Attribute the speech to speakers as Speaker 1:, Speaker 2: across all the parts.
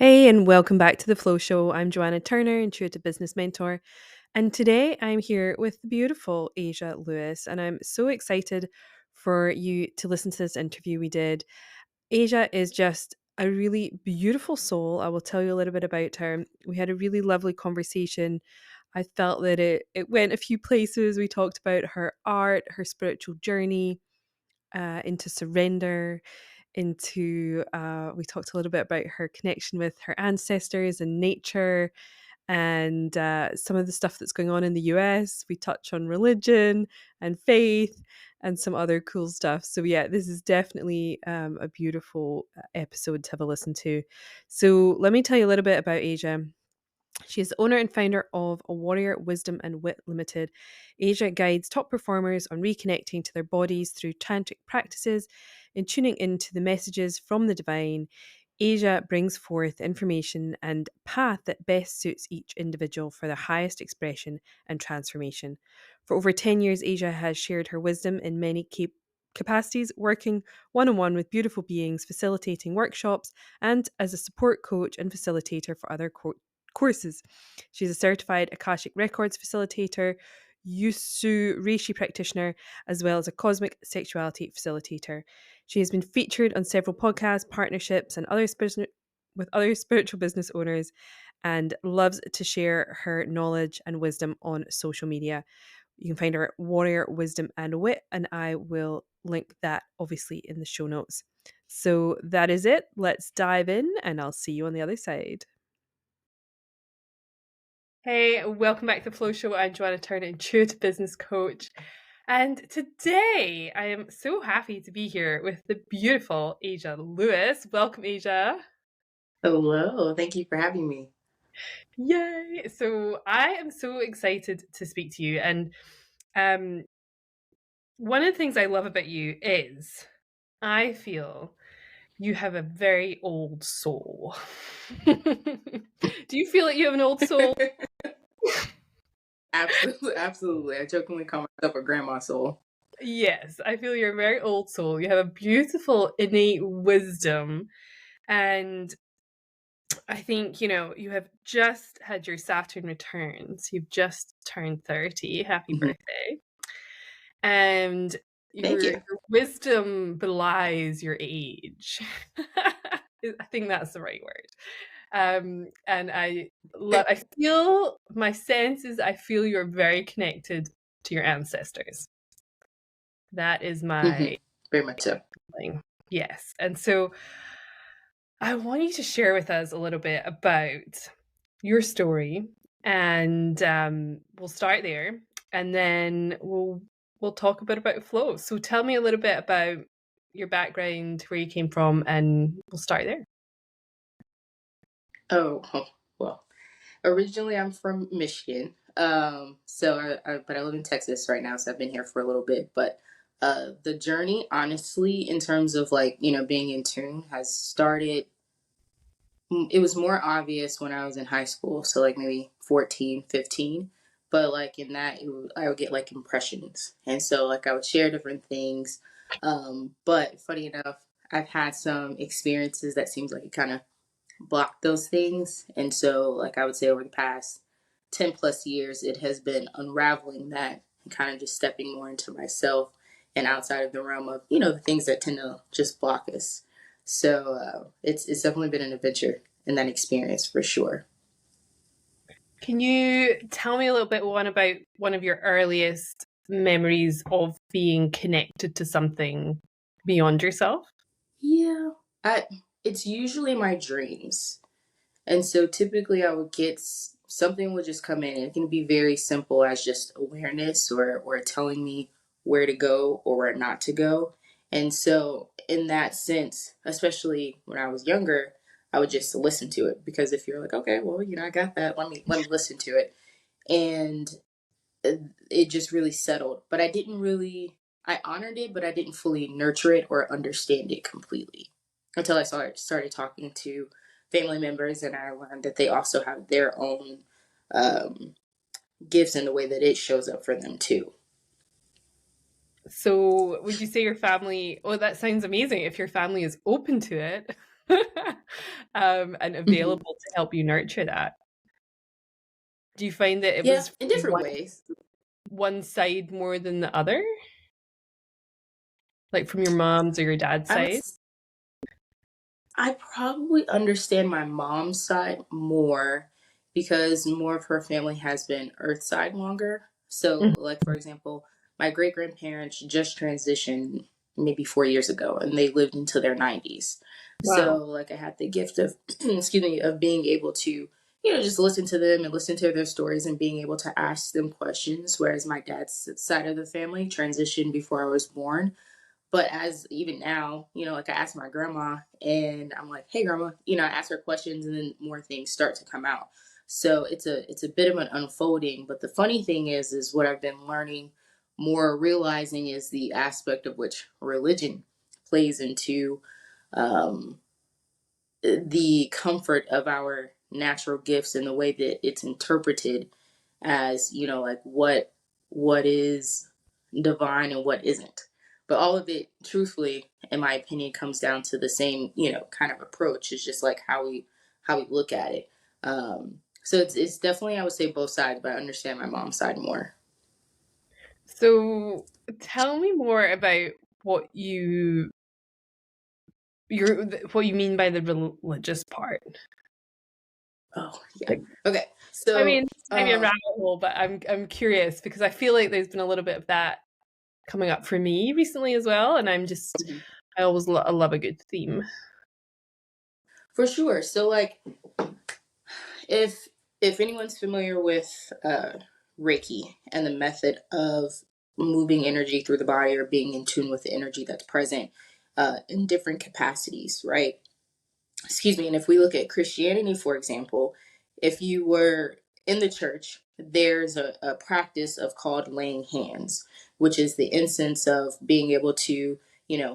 Speaker 1: Hey, and welcome back to the Flow Show. I'm Joanna Turner, Intuitive Business Mentor, and today I'm here with the beautiful Asia Lewis, and I'm so excited for you to listen to this interview we did. Asia is just a really beautiful soul. I will tell you a little bit about her. We had a really lovely conversation. I felt that it went a few places. We talked about her art, her spiritual journey, into surrender, we talked a little bit about her connection with her ancestors and nature, and some of the stuff that's going on in the US. We touch on religion and faith and some other cool stuff. So yeah, this is definitely a beautiful episode to have a listen to. So let me tell you a little bit about Asia. She is the owner and founder of a Warrior Wisdom and Wit Limited. Asia guides top performers on reconnecting to their bodies through tantric practices and tuning into the messages from the divine. Asia brings forth information and path that best suits each individual for their highest expression and transformation. For over 10 years, Asia has shared her wisdom in many capacities, working one on one with beautiful beings, facilitating workshops, and as a support coach and facilitator for other courses. She's a certified Akashic Records facilitator, Usui Reiki practitioner, as well as a Cosmic Sexuality facilitator. She has been featured on several podcasts, partnerships, and with other spiritual business owners, and loves to share her knowledge and wisdom on social media. You can find her at Warrior Wisdom and Wit, and I will link that obviously in the show notes. So that is it. Let's dive in, and I'll see you on the other side. Hey, welcome back to the Flow Show. I'm Joanna Turner, Intuitive Business Coach. And today I am so happy to be here with the beautiful Asia Lewis. Welcome, Asia.
Speaker 2: Hello, thank you for having me.
Speaker 1: Yay! So I am so excited to speak to you. And um, one of the things I love about you is I feel you have a very old soul. Do you feel like you have an old soul?
Speaker 2: Absolutely, absolutely. I jokingly call myself a grandma soul.
Speaker 1: Yes, I feel you're a very old soul. You have a beautiful innate wisdom. And I think, you have just had your Saturn returns. You've just turned 30. Happy
Speaker 2: Mhm.
Speaker 1: birthday. And
Speaker 2: Thank
Speaker 1: your
Speaker 2: you.
Speaker 1: wisdom belies your age. I think that's the right word. And I feel my senses, I feel you're very connected to your ancestors. That is
Speaker 2: hmm
Speaker 1: my
Speaker 2: Very much so.
Speaker 1: feeling. Yes. And so I want you to share with us a little bit about your story, and we'll start there, and then we'll talk a bit about flow. So tell me a little bit about your background, where you came from, and we'll start there.
Speaker 2: Well, originally I'm from Michigan. But I live in Texas right now, so I've been here for a little bit. But the journey, honestly, in terms of being in tune, has started. It was more obvious when I was in high school, so like maybe 14, 15. But like in that, I would get like impressions. And so like I would share different things. But funny enough, I've had some experiences that seems like it kind of blocked those things. And so like I would say over the past 10 plus years, it has been unraveling that and kind of just stepping more into myself and outside of the realm of, the things that tend to just block us. So it's definitely been an adventure in that experience for sure.
Speaker 1: Can you tell me a little bit about one of your earliest memories of being connected to something beyond yourself?
Speaker 2: Yeah, I it's usually my dreams. And so typically I would get something would just come in. It can be very simple as just awareness or telling me where to go or where not to go. And so in that sense, especially when I was younger, I would just listen to it because if you're like, okay, well, I got that. Let me listen to it. And it just really settled. But I honored it, but I didn't fully nurture it or understand it completely until I started talking to family members and I learned that they also have their own um, gifts in the way that it shows up for them too.
Speaker 1: So would you say your family, oh, that sounds amazing if your family is open to it. and
Speaker 2: Mhm.
Speaker 1: available to help you nurture that. Do you find that it
Speaker 2: Yeah,
Speaker 1: was
Speaker 2: in
Speaker 1: from
Speaker 2: different ways.
Speaker 1: one side more than the other? Like from your mom's or your dad's
Speaker 2: I would
Speaker 1: side?
Speaker 2: I probably understand my mom's side more because more of her family has been earth side longer. So,
Speaker 1: Mhm.
Speaker 2: like, for example, my great grandparents just transitioned maybe 4 years ago and they lived into their 90s. So,
Speaker 1: Wow.
Speaker 2: like, I had the gift of, excuse me, of being able to, just listen to them and listen to their stories and being able to ask them questions. Whereas my dad's side of the family transitioned before I was born. But as even now, like I ask my grandma and I'm like, hey grandma, I ask her questions and then more things start to come out. So it's a bit of an unfolding. But the funny thing is what I've been learning more realizing is the aspect of which religion plays into um, the comfort of our natural gifts and the way that it's interpreted as like what is divine and what isn't, but all of it truthfully in my opinion comes down to the same kind of approach. It's just like how we look at it. So it's definitely, I would say, both sides, but I understand my mom's side more.
Speaker 1: So tell me more about what what you mean by the religious part.
Speaker 2: Oh yeah.
Speaker 1: Like,
Speaker 2: Okay,
Speaker 1: I
Speaker 2: so
Speaker 1: mean, it's maybe a rabbit hole, but I'm curious because I feel like there's been a little bit of that coming up for me recently as well, and I always I love a good theme.
Speaker 2: for sure. So like if anyone's familiar with Reiki and the method of moving energy through the body or being in tune with the energy that's present in different capacities, right? Excuse me. And if we look at Christianity, for example, if you were in the church, there's a practice of called laying hands, which is the instance of being able to,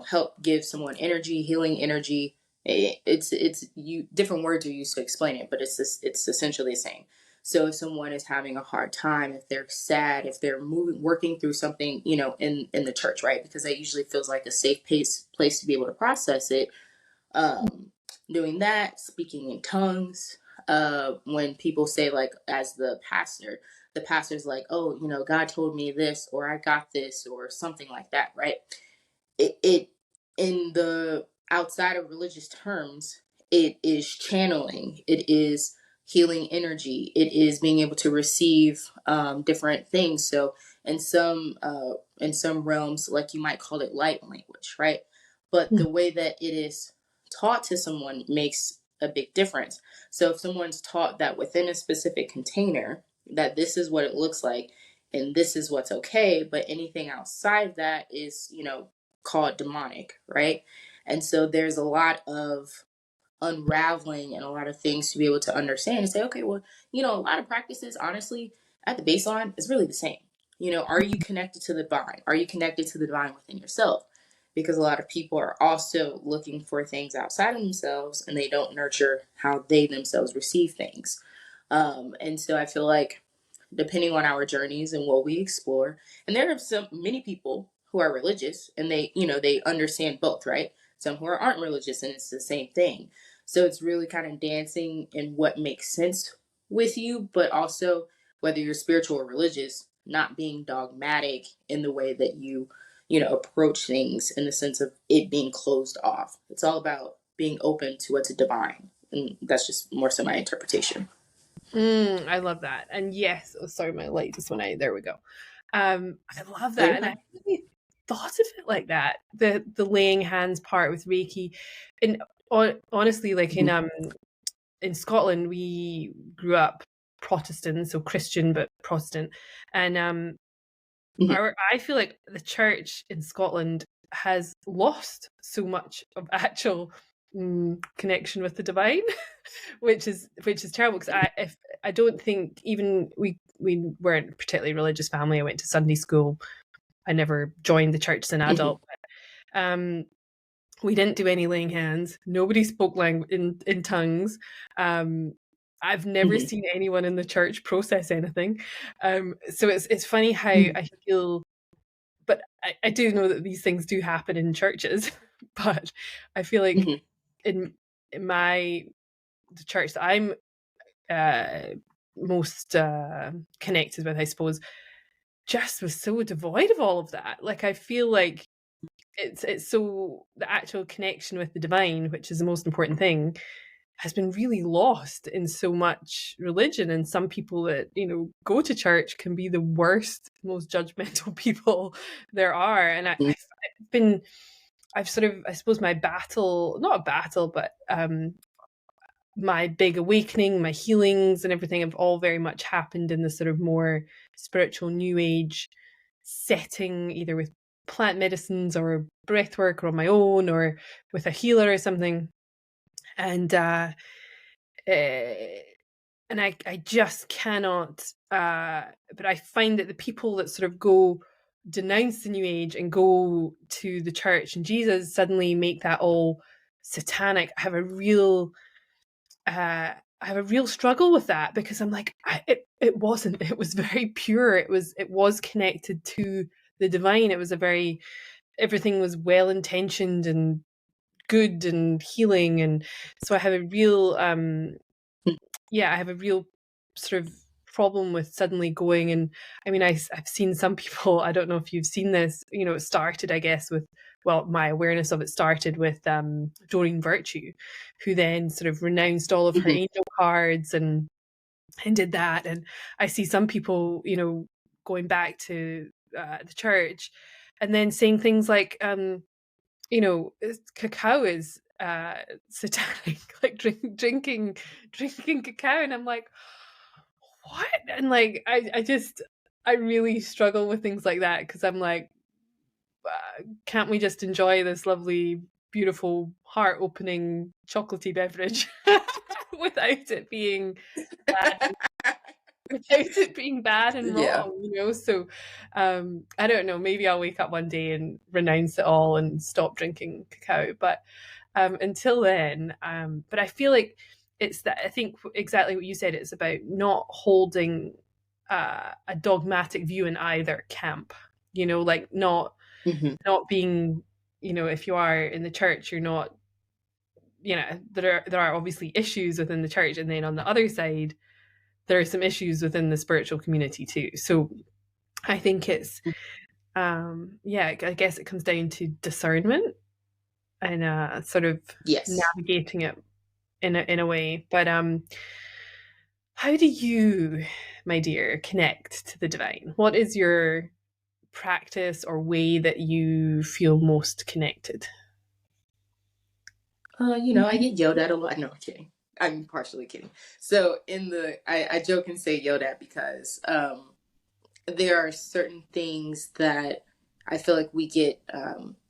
Speaker 2: help give someone energy, healing energy. It's you different words are used to explain it, but it's essentially the same. So if someone is having a hard time, if they're sad, if they're working through something, in the church, right? Because that usually feels like a safe place to be able to process it. um, Doing that, speaking in tongues. When people say, like, as the pastor's like, oh, God told me this, or I got this, or something like that, right? It in the outside of religious terms, it is channeling, it is healing energy, it is being able to receive different things. So in some realms, like, you might call it light language, right? But the way that it is taught to someone makes a big difference. So if someone's taught that within a specific container, that this is what it looks like and this is what's okay, but anything outside of that is, called demonic, right? And so there's a lot of unraveling and a lot of things to be able to understand and say, okay, well, a lot of practices, honestly, at the baseline, is really the same. Are you connected to the divine? Are you connected to the divine within yourself? Because a lot of people are also looking for things outside of themselves and they don't nurture how they themselves receive things. And so I feel like depending on our journeys and what we explore. And there are many people who are religious and they understand both, right? Some who aren't religious and it's the same thing. So it's really kind of dancing in what makes sense with you, but also whether you're spiritual or religious, not being dogmatic in the way that you approach things in the sense of it being closed off. It's all about being open to what's divine. And that's just more so my interpretation.
Speaker 1: I love that. And yes, oh, sorry, my light just went out. There we go. I love
Speaker 2: Oh,
Speaker 1: that,
Speaker 2: you're
Speaker 1: and I
Speaker 2: fine.
Speaker 1: hadn't really thought of it like that. The laying hands part with Reiki, and honestly, like
Speaker 2: Mhm.
Speaker 1: in Scotland, we grew up Protestant, so Christian but Protestant, and
Speaker 2: Mhm.
Speaker 1: I feel like the church in Scotland has lost so much of actual connection with the divine, which is terrible because I don't think even we weren't a particularly religious family. I went to Sunday school. I never joined the church as an
Speaker 2: Mhm.
Speaker 1: adult. Um, we didn't do any laying hands. Nobody spoke language in tongues. Um, I've never
Speaker 2: Mhm.
Speaker 1: seen anyone in the church process anything. So it's funny how
Speaker 2: Mhm.
Speaker 1: I feel, but I do know that these things do happen in churches. But I feel like
Speaker 2: Mhm.
Speaker 1: in the church that I'm most connected with, I suppose, just was so devoid of all of that. Like, I feel like it's so the actual connection with the divine, which is the most important thing, has been really lost in so much religion. And some people that, go to church can be the worst, most judgmental people there are. And I've sort of, I suppose, my battle, not a battle, but my big awakening, my healings and everything have all very much happened in the sort of more spiritual new age setting, either with plant medicines or breath work or on my own or with a healer or something. And and I just cannot but I find that the people that sort of go denounce the new age and go to the church and Jesus suddenly make that all satanic. I have a real struggle with that, because I'm like, it wasn't. It was very pure. It was connected to the divine. It was everything was well intentioned and good and healing. And so I have a real I have a real sort of problem with suddenly going. And I mean, I've seen some people, I don't know if you've seen this, it started, I guess, with, well, my awareness of it started with Doreen Virtue, who then sort of renounced all of her angel cards and did that. And I see some people, going back to the church and then saying things like, cacao is satanic, like drinking cacao. And I'm like, what? And like, I really struggle with things like that, because I'm like, can't we just enjoy this lovely, beautiful, heart opening chocolatey beverage without it being bad, without it being bad and
Speaker 2: Yeah.
Speaker 1: wrong, So I don't know, maybe I'll wake up one day and renounce it all and stop drinking cacao. But until then, but I feel like it's that, I think exactly what you said, it's about not holding a dogmatic view in either camp, like not being, if you are in the church, you're not, there are obviously issues within the church, and then on the other side there are some issues within the spiritual community too. So I think it's I guess it comes down to discernment and sort of
Speaker 2: Yes.
Speaker 1: navigating it in a way. But how do you, my dear, connect to the divine? What is your practice or way that you feel most connected?
Speaker 2: I get yelled at a lot. No, I'm kidding. I'm partially kidding. So I joke and say yelled at because there are certain things that I feel like we get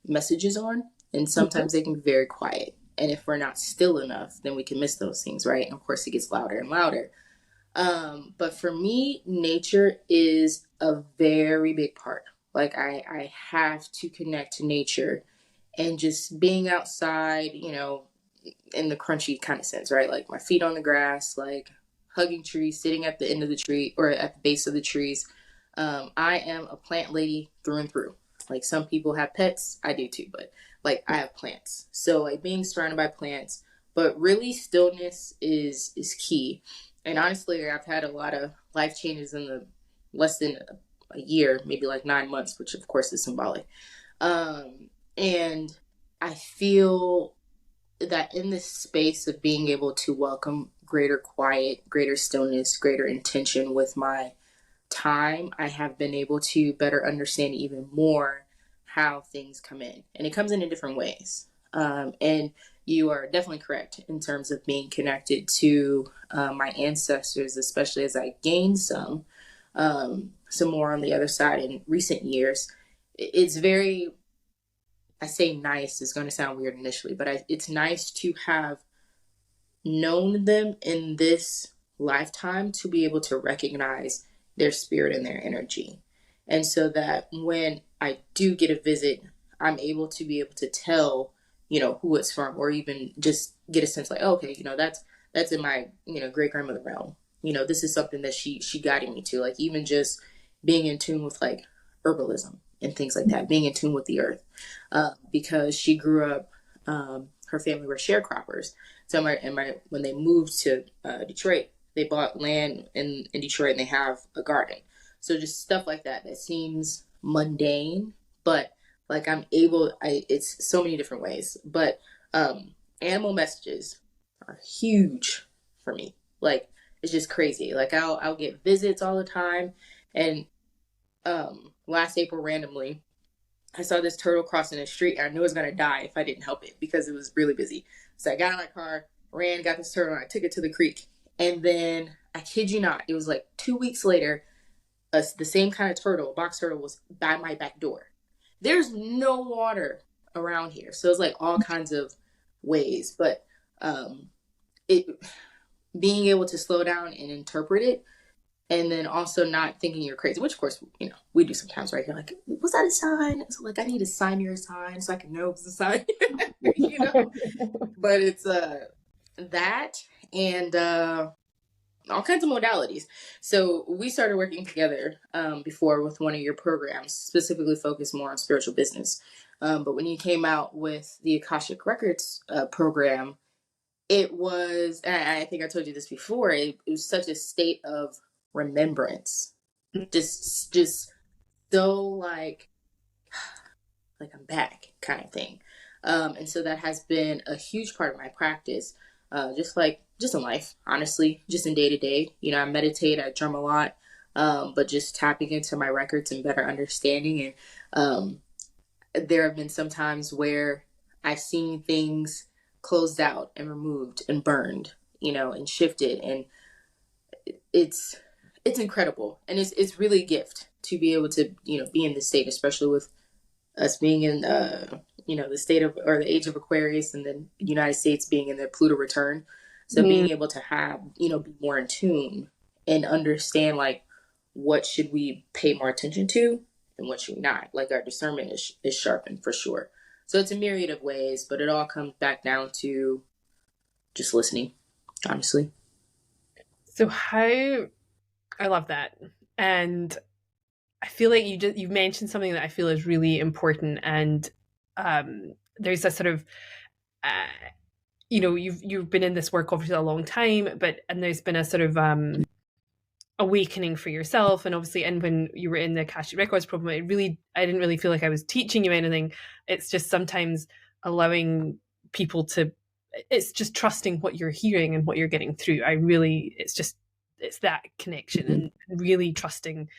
Speaker 2: messages on, and
Speaker 1: Mhm.
Speaker 2: sometimes they can be very quiet. And if we're not still enough, then we can miss those things, right? And of course, it gets louder and louder. But for me, nature is a very big part. Like I have to connect to nature, and just being outside, in the crunchy kind of sense, right? Like my feet on the grass, like hugging trees, sitting at the end of the tree or at the base of the trees. I am a plant lady through and through. Like some people have pets, I do too, but like I have plants. So like being surrounded by plants, but really stillness is key. And honestly, I've had a lot of life changes in the less than a year, maybe like 9 months, which of course is symbolic. And I feel that in this space of being able to welcome greater quiet, greater stillness, greater intention with my time, I have been able to better understand even more how things come in. And it comes in different ways. And you are definitely correct in terms of being connected to my ancestors, especially as I gained some more on the other side in recent years. It's very, I say nice, is going to sound weird initially, but it's nice to have known them in this lifetime to be able to recognize their spirit and their energy. And so that when I do get a visit, I'm able to be able to tell, who it's from, or even just get a sense like, oh, okay, that's in my, great grandmother realm. This is something that she guided me to, like even just being in tune with like herbalism and things like that, being in tune with the earth, because she grew up her family were sharecroppers. So when they moved to Detroit, they bought land in Detroit and they have a garden. So just stuff like that that seems mundane, but like it's so many different ways. But animal messages are huge for me. Like it's just crazy. Like I'll get visits all the time, and last April randomly I saw this turtle crossing the street and I knew it was going to die if I didn't help it because it was really busy. So I got in my car, ran, got this turtle, and I took it to the creek. And then, I kid you not, it was like 2 weeks later, the same kind of turtle, box turtle, was by my back door. There's no water around here. So it's like all kinds of ways. But it being able to slow down and interpret it, and then also not thinking you're crazy, which of course, we do sometimes, right? You're like, was that a sign? So like, I need a sign, you're a sign, so I can know it's a sign, you know? But it's that and all kinds of modalities. So we started working together before with one of your programs, specifically focused more on spiritual business. But when you came out with the Akashic Records program, it was, and I think I told you this before, it was such a state of remembrance. Just so like I'm back kind of thing. And so that has been a huge part of my practice, just in life, honestly, just in day to day. I meditate, I drum a lot, but just tapping into my records and better understanding. And there have been some times where I've seen things closed out and removed and burned, and shifted. And it's incredible. And it's really a gift to be able to, be in this state, especially with us being in, the state of, or the age of Aquarius, and then the United States being in the Pluto return. So being able to have, be more in tune and understand, like, what should we pay more attention to and what should we not? Like, our discernment is sharpened for sure. So it's a myriad of ways, but it all comes back down to just listening, honestly.
Speaker 1: So I love that. And I feel like you've mentioned something that I feel is really important. And there's a sort of you've been in this work obviously a long time, and there's been a sort of awakening for yourself, and obviously, and when you were in the Akashic Records program, I didn't really feel like I was teaching you anything. It's just sometimes allowing people to, it's just trusting what you're hearing and what you're getting through. It's that connection and really trusting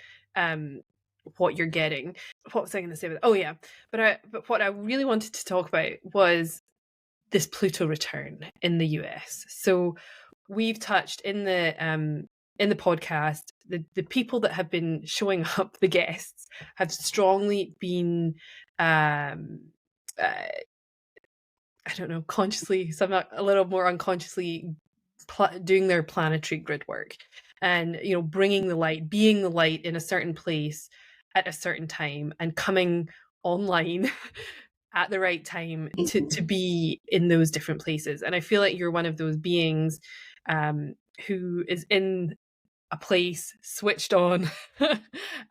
Speaker 1: what you're getting. What was I going to say with? Oh yeah, but what I really wanted to talk about was this Pluto return in the US. So we've touched in the podcast, the people that have been showing up, the guests, have strongly been I don't know, consciously, some a little more unconsciously doing their planetary grid work, and bringing the light, being the light in a certain place at a certain time, and coming online at the right time to be in those different places. And I feel like you're one of those beings who is in a place switched on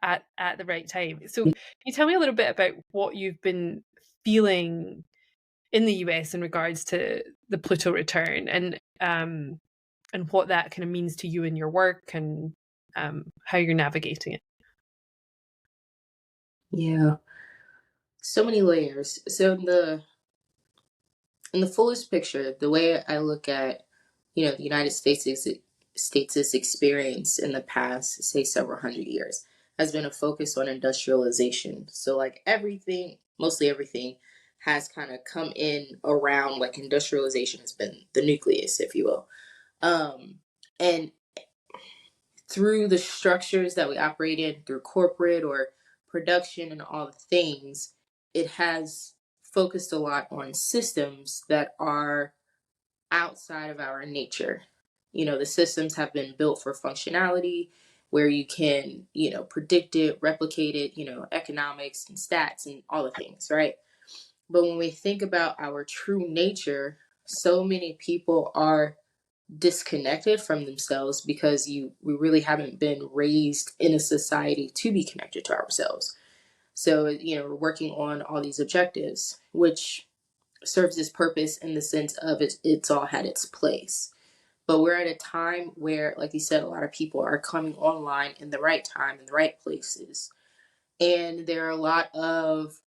Speaker 1: at the right time. So can you tell me a little bit about what you've been feeling in the US in regards to the Pluto return, and what that kind of means to you in your work, and how you're navigating it?
Speaker 2: Yeah, so many layers. So in the fullest picture, the way I look at, the United States' experience in the past, say several hundred years, has been a focus on industrialization. So like everything, mostly everything, has kind of come in around, like, industrialization has been the nucleus, if you will. And through the structures that we operate in, through corporate or production and all the things, it has focused a lot on systems that are outside of our nature. The systems have been built for functionality, where you can, predict it, replicate it, economics and stats and all the things, right? But when we think about our true nature, so many people are disconnected from themselves because we really haven't been raised in a society to be connected to ourselves. So, we're working on all these objectives, which serves its purpose in the sense of it's all had its place. But we're at a time where, like you said, a lot of people are coming online in the right time, in the right places. And there are a lot of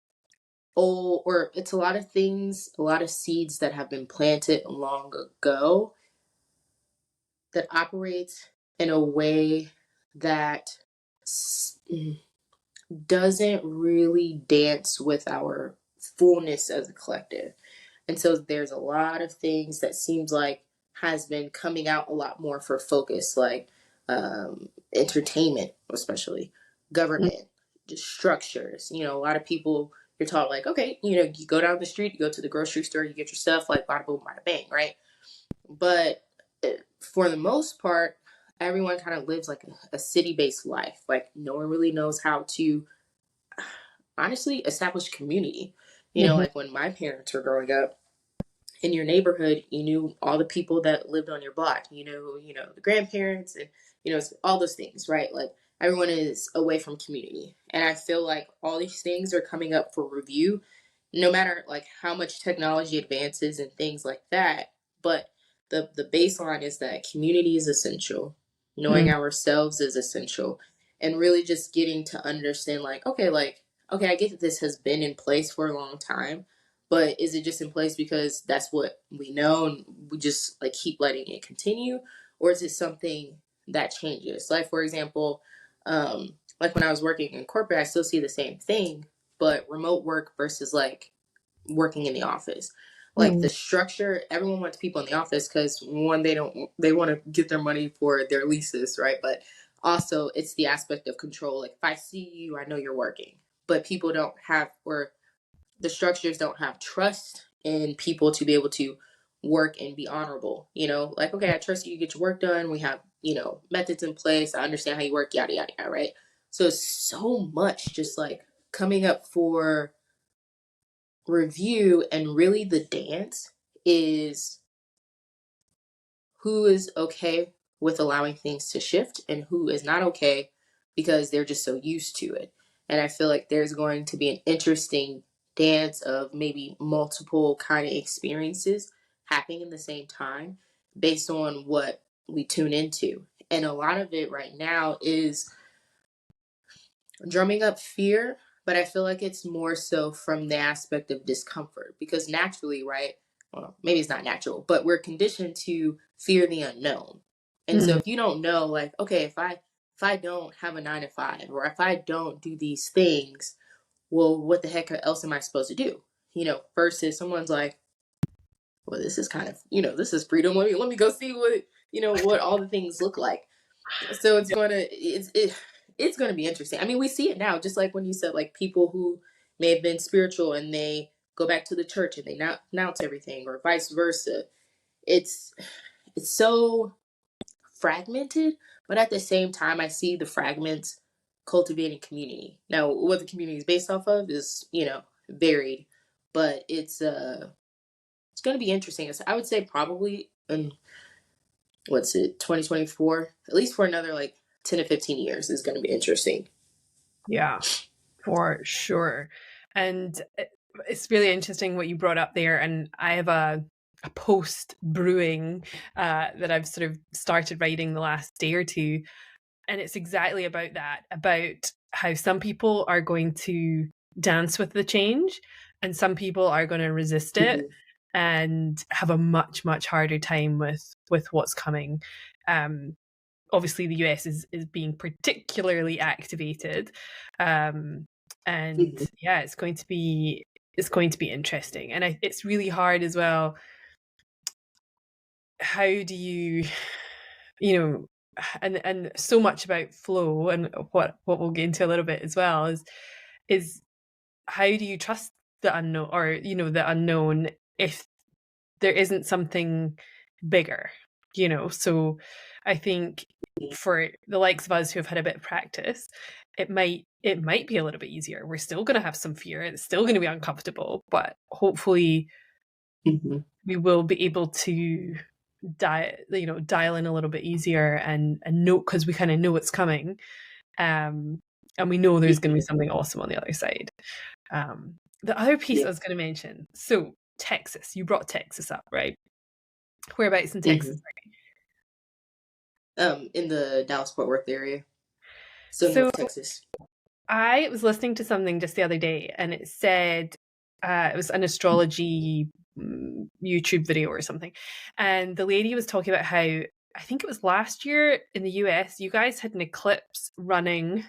Speaker 2: old, or it's a lot of things, a lot of seeds that have been planted long ago that operates in a way that doesn't really dance with our fullness as a collective. And so there's a lot of things that seems like has been coming out a lot more for focus, like entertainment, especially government, just structures. A lot of people, you're taught like, okay, you go down the street, you go to the grocery store, you get your stuff, like bada boom, bada bang, right? But for the most part, everyone kind of lives like a city-based life. Like no one really knows how to honestly establish community.
Speaker 1: Mhm.
Speaker 2: Like when my parents were growing up, in your neighborhood, you knew all the people that lived on your block. The grandparents, and all those things, right? Like everyone is away from community, and I feel like all these things are coming up for review, no matter like how much technology advances and things like that. But the baseline is that community is essential. Knowing
Speaker 1: Mm.
Speaker 2: ourselves is essential, and really just getting to understand, okay, I get that this has been in place for a long time, but is it just in place because that's what we know and we just like keep letting it continue? Or is it something that changes? Like, for example, like when I was working in corporate, I still see the same thing, but remote work versus like working in the office. Like
Speaker 1: Mm.
Speaker 2: the structure, everyone wants people in the office because one, they want to get their money for their leases, right? But also it's the aspect of control. Like if I see you, I know you're working. But people don't have, or the structures don't have trust in people to be able to work and be honorable. Like, okay, I trust you, get your work done. We have, methods in place. I understand how you work, yada, yada, yada, right? So it's so much just like coming up for review. And really, the dance is who is okay with allowing things to shift and who is not okay because they're just so used to it. And I feel like there's going to be an interesting dance of maybe multiple kind of experiences happening in the same time based on what we tune into. And a lot of it right now is drumming up fear, but I feel like it's more so from the aspect of discomfort because naturally, right? Well, maybe it's not natural, but we're conditioned to fear the unknown. And so
Speaker 1: Mm.
Speaker 2: if you don't know, like, okay, if I don't have a 9 to 5, or if I don't do these things, well, what the heck else am I supposed to do? Versus someone's like, well, this is kind of, this is freedom. Let me go see what all the things look like. So
Speaker 1: Yeah.
Speaker 2: it's gonna be interesting. I mean, we see it now, just like when you said like people who may have been spiritual and they go back to the church and they now announce everything, or vice versa. It's it's so fragmented, but at the same time, I see the fragments cultivating community. Now, what the community is based off of is varied, but it's gonna be interesting. I would say probably in what's it 2024, at least for another like 10 to 15 years is going to be interesting.
Speaker 1: Yeah, for sure. And it's really interesting what you brought up there. And I have a post brewing that I've sort of started writing the last day or two. And it's exactly about that, about how some people are going to dance with the change and some people are going to resist it
Speaker 2: Mhm.
Speaker 1: and have a much, much harder time with what's coming. Um, Obviously the US is being particularly activated, um, and
Speaker 2: Mhm.
Speaker 1: yeah, it's going to be interesting, and it's really hard as well. How do you know, and so much about flow, and what we'll get into a little bit as well is how do you trust the unknown, or the unknown, if there isn't something bigger, so I think for the likes of us who have had a bit of practice, it might be a little bit easier. We're still going to have some fear, it's still going to be uncomfortable, but hopefully
Speaker 2: Mhm.
Speaker 1: we will be able to dial in a little bit easier and know, because we kind of know what's coming, um and we know there's going to be
Speaker 2: Mhm.
Speaker 1: something awesome on the other side. The other piece
Speaker 2: Yeah.
Speaker 1: I was going to mention, so Texas. You brought Texas up, right? Whereabouts in Texas?
Speaker 2: Hmm. In the Dallas-Fort Worth area, so
Speaker 1: So
Speaker 2: North Texas.
Speaker 1: I was listening to something just the other day, and it said it was an astrology YouTube video or something, and the lady was talking about how I think it was last year in the US, you guys had an eclipse running.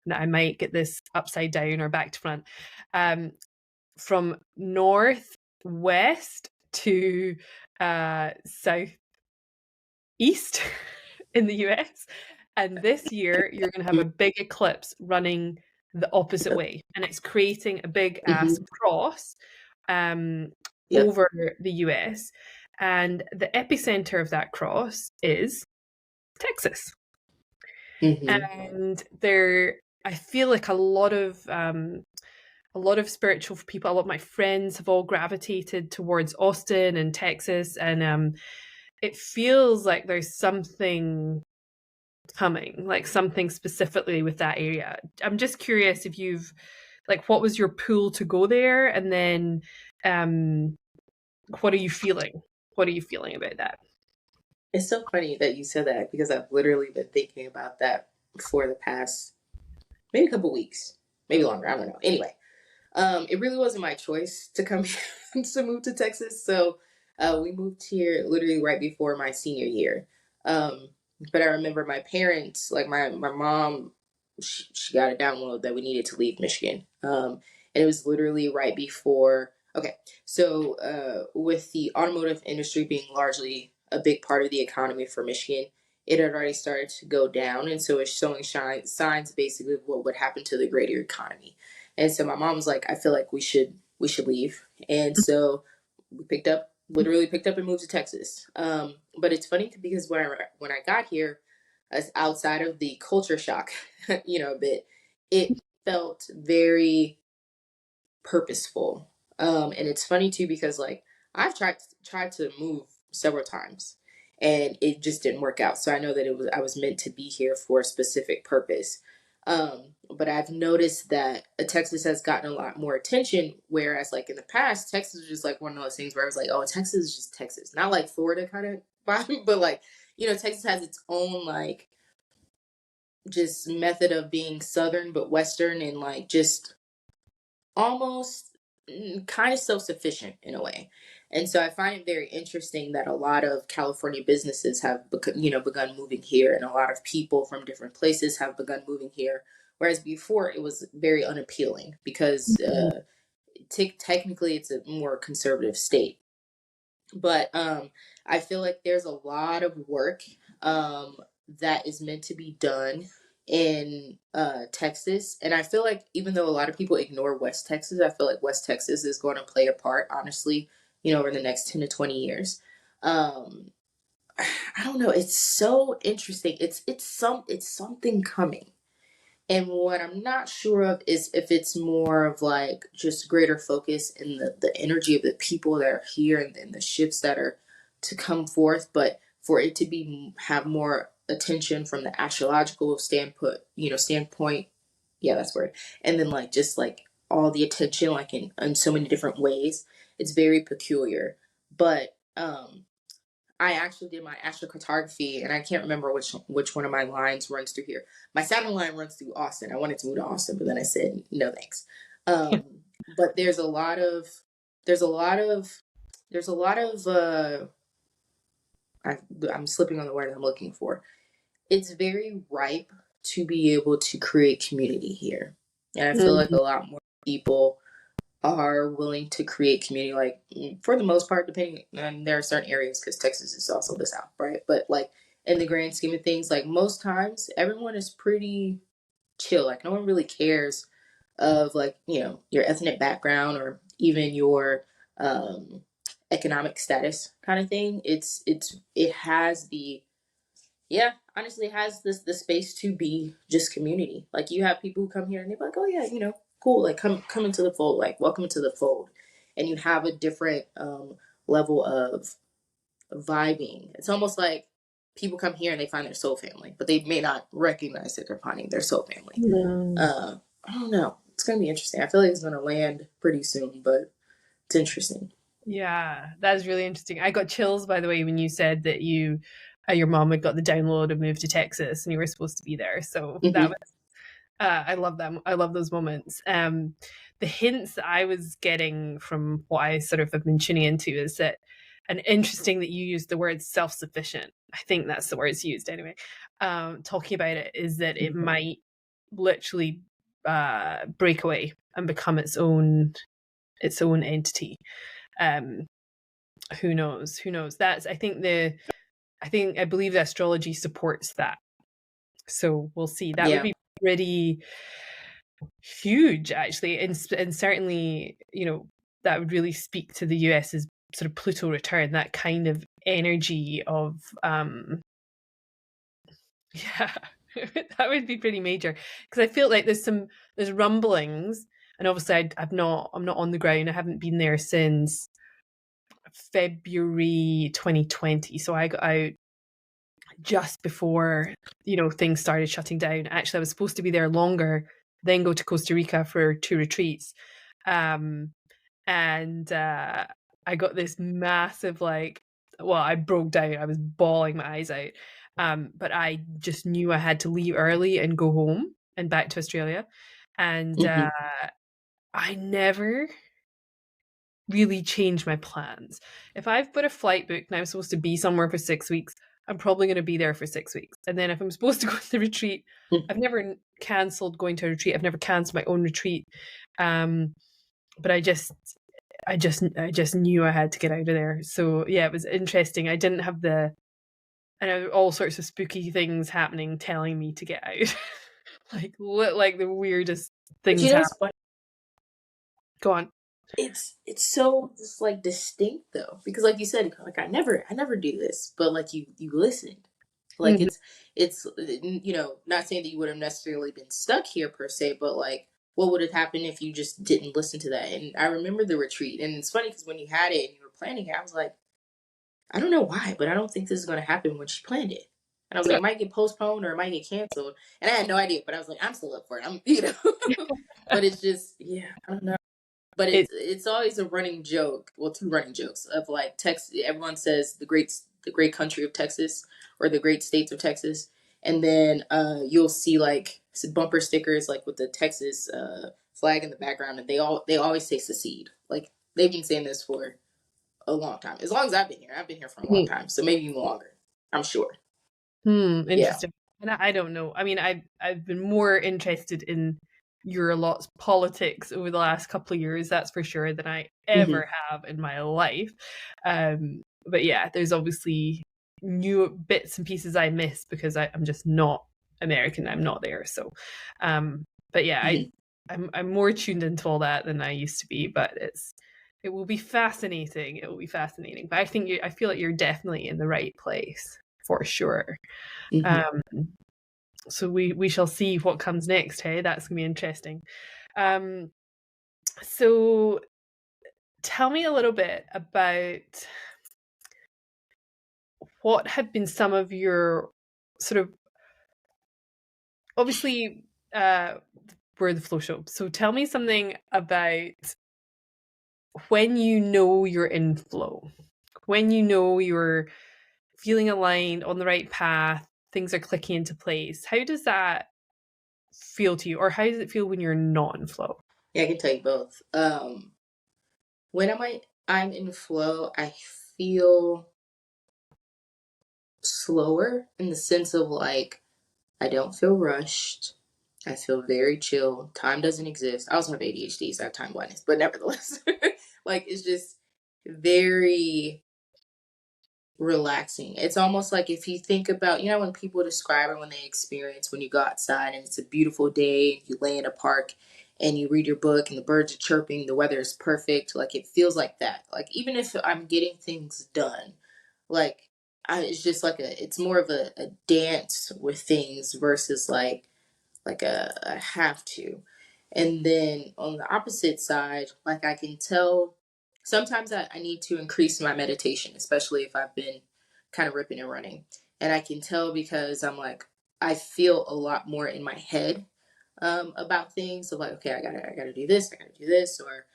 Speaker 1: Now I might get this upside down or back to front, um, from northwest to southeast in the US. And this year, you're going to have a big eclipse running the opposite
Speaker 2: Yep.
Speaker 1: way. And it's creating a big ass
Speaker 2: Hmm.
Speaker 1: cross um,
Speaker 2: Yep.
Speaker 1: over the US. And the epicenter of that cross is Texas.
Speaker 2: Hmm.
Speaker 1: And there, I feel like a lot of spiritual people, a lot of my friends have all gravitated towards Austin and Texas, and it feels like there's something coming, like something specifically with that area. I'm just curious if you've like what was your pull to go there, and then um, what are you feeling? What are you feeling about that?
Speaker 2: It's so funny that you said that because I've literally been thinking about that for the past maybe a couple weeks, maybe longer. I don't know. Anyway, it really wasn't my choice to come here to move to Texas. So we moved here literally right before my senior year. Um, but I remember my parents, like my mom, she got a download that we needed to leave Michigan. And it was literally right before. Okay, so with the automotive industry being largely a big part of the economy for Michigan, it had already started to go down, and so it's showing signs basically of what would happen to the greater economy. And so my mom was like, I feel like we should leave. And so we literally picked up and moved to Texas. But it's funny because when I got here, as outside of the culture shock, a bit, it felt very purposeful. And it's funny too because like I've tried to move several times and it just didn't work out. So I know that I was meant to be here for a specific purpose. But I've noticed that Texas has gotten a lot more attention, whereas like in the past, Texas was just like one of those things where I was like, oh, Texas is just Texas, not like Florida kind of vibe, but like Texas has its own like just method of being Southern but Western and like just almost kind of self-sufficient in a way. And so I find it very interesting that a lot of California businesses have begun moving here, and a lot of people from different places have begun moving here, whereas before it was very unappealing because technically it's a more conservative state. But I feel like there's a lot of work um, that is meant to be done in Texas, and I feel like even though a lot of people ignore West Texas, I feel like West Texas is going to play a part, honestly, over the next 10 to 20 years. Um, I don't know. It's so interesting. It's something coming. And what I'm not sure of is if it's more of like just greater focus in the energy of the people that are here and the shifts that are to come forth, but for it to be have more attention from the astrological standpoint. Yeah, that's word. And then like just like all the attention like in so many different ways. It's very peculiar. But I actually did my astrocartography, and I can't remember which one of my lines runs through here. My Saturn line runs through Austin. I wanted to move to Austin, but then I said no thanks. But there's a lot of there's a lot of I, I'm slipping on the word I'm looking for. It's very ripe to be able to create community here, and I feel like
Speaker 1: Mhm.
Speaker 2: a lot more people are willing to create community, like for the most part, depending, and there are certain areas because Texas is also the South, right? But like in the grand scheme of things, like most times everyone is pretty chill. Like no one really cares of like, your ethnic background or even your um economic status kind of thing. It has the yeah, honestly, it has the space to be just community. Like you have people who come here and they're like, oh yeah, cool, like come into the fold, like welcome into the fold, and you have a different level of vibing. It's almost like people come here and they find their soul family, but they may not recognize that they're finding their soul family.
Speaker 1: Mm.
Speaker 2: Uh, I don't know. It's gonna be interesting. I feel like it's gonna land pretty soon, but it's interesting.
Speaker 1: Yeah, that's really interesting. I got chills, by the way, when you said that your mom had got the download and moved to Texas and you were supposed to be there. So that
Speaker 2: Hmm.
Speaker 1: was, I love them. I love those moments. The hints that I was getting from what I sort of have been tuning into is that, and interesting that you used the word self-sufficient. I think that's the words used anyway. Talking about it is that it might literally break away and become its own entity. Um, who knows? Who knows? That's I believe the astrology supports that. So we'll see. That would
Speaker 2: Yeah.
Speaker 1: be pretty huge, actually, and certainly, that would really speak to the US's sort of Pluto return, that kind of energy of, yeah, that would be pretty major because I feel like there's rumblings, and obviously I'm not on the ground. I haven't been there since February 2020, so I got out just before things started shutting down. Actually, I was supposed to be there longer, then go to Costa Rica for 2 retreats, um, and I got this massive well, I broke down. I was bawling my eyes out, but I just knew I had to leave early and go home and back to Australia, and
Speaker 2: Hmm.
Speaker 1: I never really change my plans. If I've put a flight booked and I'm supposed to be somewhere for 6 weeks, I'm probably going to be there for 6 weeks. And then if I'm supposed to go to the retreat, I've never cancelled going to a retreat. I've never cancelled my own retreat. Um, but I just knew I had to get out of there. So yeah, it was interesting. I didn't have and all sorts of spooky things happening telling me to get out. like the weirdest
Speaker 2: But
Speaker 1: things
Speaker 2: it's
Speaker 1: happen.
Speaker 2: funny.
Speaker 1: Go on.
Speaker 2: It's so just like distinct though, because like you said, like I never do this, but like you listened. Like
Speaker 1: Mhm.
Speaker 2: it's not saying that you would have necessarily been stuck here per se, but like what would have happened if you just didn't listen to that? And I remember the retreat, and it's funny because when you had it and you were planning it, I was like, I don't know why, but I don't think this is going to happen when she planned it. And I was like, it might get postponed or it might get canceled. And I had no idea, but I was like, I'm still up for it. But it's just, yeah, I don't know. But
Speaker 1: It
Speaker 2: it's always a running joke. Well, two running jokes of like Texas. Everyone says the great country of Texas or the great states of Texas, and then you'll see like bumper stickers like with the Texas flag in the background, and they always say secede. Like they've been saying this for a long time. As long as I've been here for a long time, so maybe even longer. I'm sure. Yeah.
Speaker 1: Interesting. And I don't know. I mean, I've been more interested in your lot's politics over the last couple of years, that's for sure, than I
Speaker 2: Hmm.
Speaker 1: ever have in my life. But yeah, there's obviously new bits and pieces I miss because I'm just not American. I'm not there. So, but yeah,
Speaker 2: Hmm.
Speaker 1: I'm more tuned into all that than I used to be. But it will be fascinating. It will be fascinating. But I feel like you're definitely in the right place for sure.
Speaker 2: Hmm.
Speaker 1: Um, so we shall see what comes next. Hey, that's gonna be interesting. Um, so tell me a little bit about what have been some of your sort of obviously we're the flow show. So tell me something about when you know you're in flow, when you know you're feeling aligned on the right path, things are clicking into place. How does that feel to you, or how does it feel when you're not in flow?
Speaker 2: Yeah, I can tell you both. When I'm in flow, I feel slower in the sense of like I don't feel rushed. I feel very chill. Time doesn't exist. I also have ADHD, so I have time blindness, but nevertheless, like it's just very relaxing. It's almost like if you think about, when people describe it when they experience when you go outside and it's a beautiful day, you lay in a park and you read your book and the birds are chirping, the weather is perfect. Like it feels like that. Like even if I'm getting things done, like it's just like it's more of a dance with things versus like a have to. And then on the opposite side, like I can tell sometimes I need to increase my meditation, especially if I've been kind of ripping and running. And I can tell because I'm like, I feel a lot more in my head about things. So like, okay, I gotta do this, or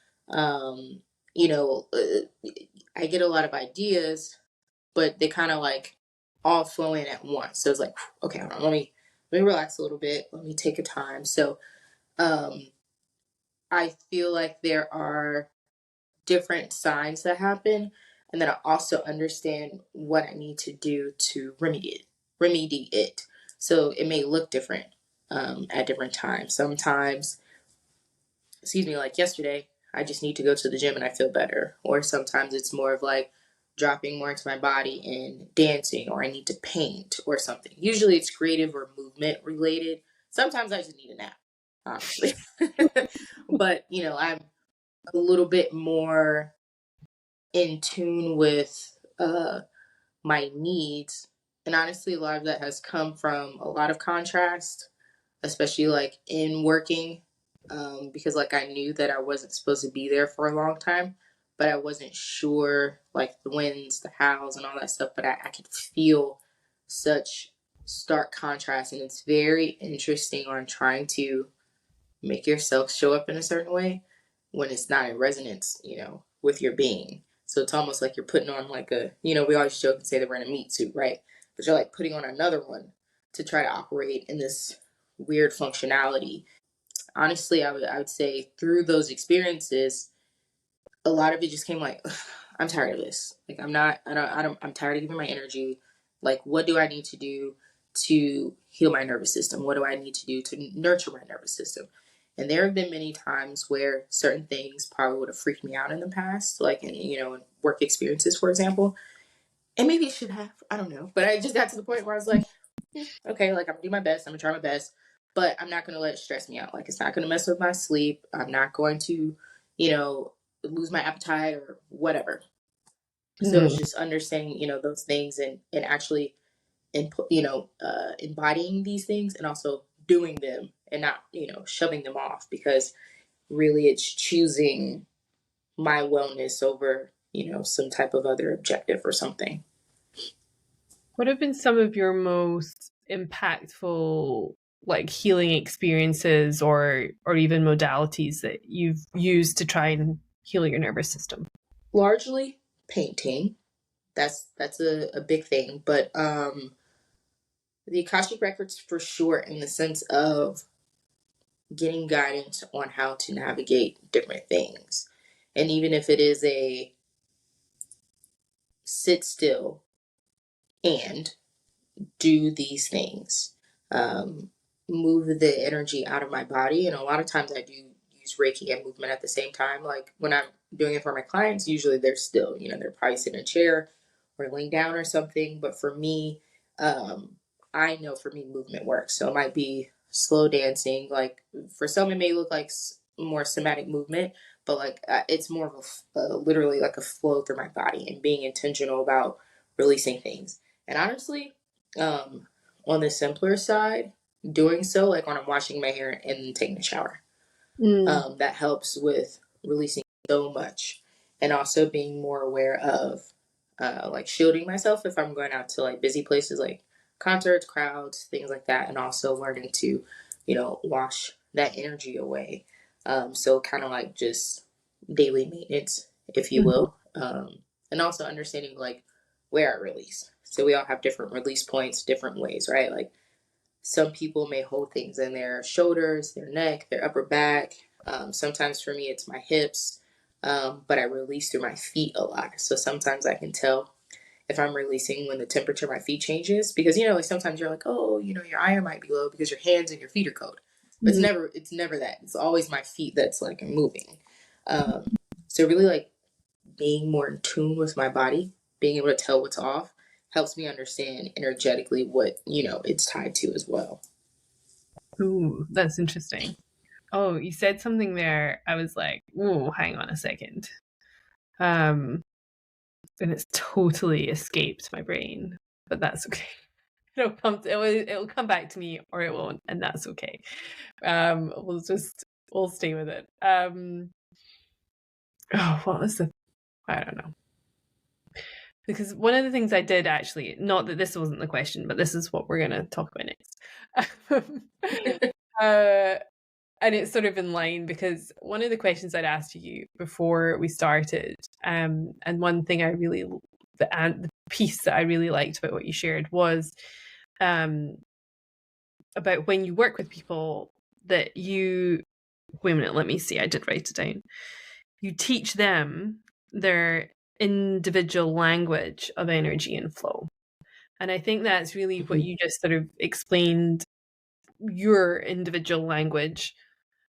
Speaker 2: you know, I get a lot of ideas, but they kind of like all flow in at once. So it's like, okay, hold on, let me relax a little bit. Let me take a time. So um, I feel like there are different signs that happen, and then I also understand what I need to do to remedy it. So it may look different at different times. Sometimes, excuse me, like yesterday, I just need to go to the gym and I feel better. Or sometimes it's more of like dropping more into my body and dancing, or I need to paint or something. Usually it's creative or movement related. Sometimes I just need a nap, honestly. But, I'm a little bit more in tune with my needs. And honestly, a lot of that has come from a lot of contrast, especially like in working, because like I knew that I wasn't supposed to be there for a long time, but I wasn't sure like the whens, the hows, and all that stuff. But I could feel such stark contrast, and it's very interesting on trying to make yourself show up in a certain way when it's not in resonance, with your being. So it's almost like you're putting on like we always joke and say that we're in a meat suit, right? But you're like putting on another one to try to operate in this weird functionality. Honestly, I would say through those experiences, a lot of it just came like, I'm tired of this. Like I'm tired of giving my energy. Like, what do I need to do to heal my nervous system? What do I need to do to nurture my nervous system? And there have been many times where certain things probably would have freaked me out in the past, like in work experiences, for example. And maybe it should have, I don't know. But I just got to the point where I was like, okay, like I'm gonna do my best, I'm gonna try my best, but I'm not gonna let it stress me out. Like it's not gonna mess with my sleep. I'm not going to, you know, lose my appetite or whatever. So it's
Speaker 1: Mm.
Speaker 2: just understanding, those things and actually embodying these things and also doing them and not, shoving them off, because really it's choosing my wellness over, some type of other objective or something.
Speaker 1: What have been some of your most impactful like healing experiences or even modalities that you've used to try and heal your nervous system?
Speaker 2: Largely painting. That's a big thing. But the Akashic Records for sure, in the sense of getting guidance on how to navigate different things. And even if it is a sit still and do these things, um, move the energy out of my body. And a lot of times I do use Reiki and movement at the same time. Like when I'm doing it for my clients, usually they're still, they're probably sitting in a chair or laying down or something. But for me, um, I know for me, movement works. So it might be slow dancing. Like for some, it may look like more somatic movement, but like it's more of literally like a flow through my body and being intentional about releasing things. And honestly, um, on the simpler side, doing so like when I'm washing my hair and taking a shower.
Speaker 1: Mm.
Speaker 2: That helps with releasing so much, and also being more aware of like shielding myself if I'm going out to like busy places like concerts, crowds, things like that, and also learning to, wash that energy away. So kind of like just daily maintenance, if you
Speaker 1: Mhm.
Speaker 2: will, and also understanding like where I release. So we all have different release points, different ways, right? Like some people may hold things in their shoulders, their neck, their upper back. Sometimes for me, it's my hips, but I release through my feet a lot. So sometimes I can tell if I'm releasing when the temperature of my feet changes, because like sometimes you're like, oh, your iron might be low because your hands and your feet are cold, but it's
Speaker 1: Mhm.
Speaker 2: never that. It's always my feet that's like moving. So really like being more in tune with my body, being able to tell what's off, helps me understand energetically what it's tied to as well.
Speaker 1: Ooh, that's interesting. Oh, you said something there. I was like, "Ooh, hang on a second." Um, and it's totally escaped my brain, but that's okay. It'll come back to me or it won't, and that's okay. We'll stay with it. Oh, what was the I don't know. Because one of the things I did actually, not that this wasn't the question, but this is what we're going to talk about next. uh, And it's sort of in line because one of the questions I'd asked you before we started, and one thing I really, the piece that I really liked about what you shared was um, about when you work with people that you, wait a minute, let me see, I did write it down. You teach them their individual language of energy and flow. And I think that's really what
Speaker 2: Mhm.
Speaker 1: you just sort of explained, your individual language.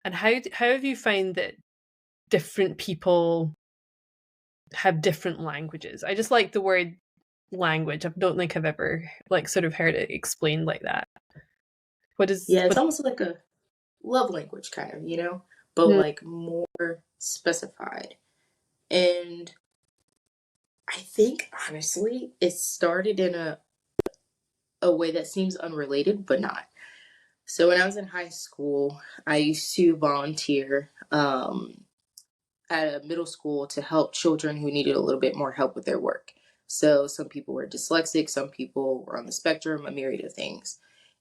Speaker 1: And how have you found that different people have different languages? I just like the word language. I don't think I've ever like sort of heard it explained like that. What is
Speaker 2: Yeah, it's
Speaker 1: what?
Speaker 2: almost like a love language kind of, but
Speaker 1: Mm,
Speaker 2: like more specified. And I think honestly, it started in a way that seems unrelated, but not. So when I was in high school, I used to volunteer at a middle school to help children who needed a little bit more help with their work. So some people were dyslexic, some people were on the spectrum, a myriad of things.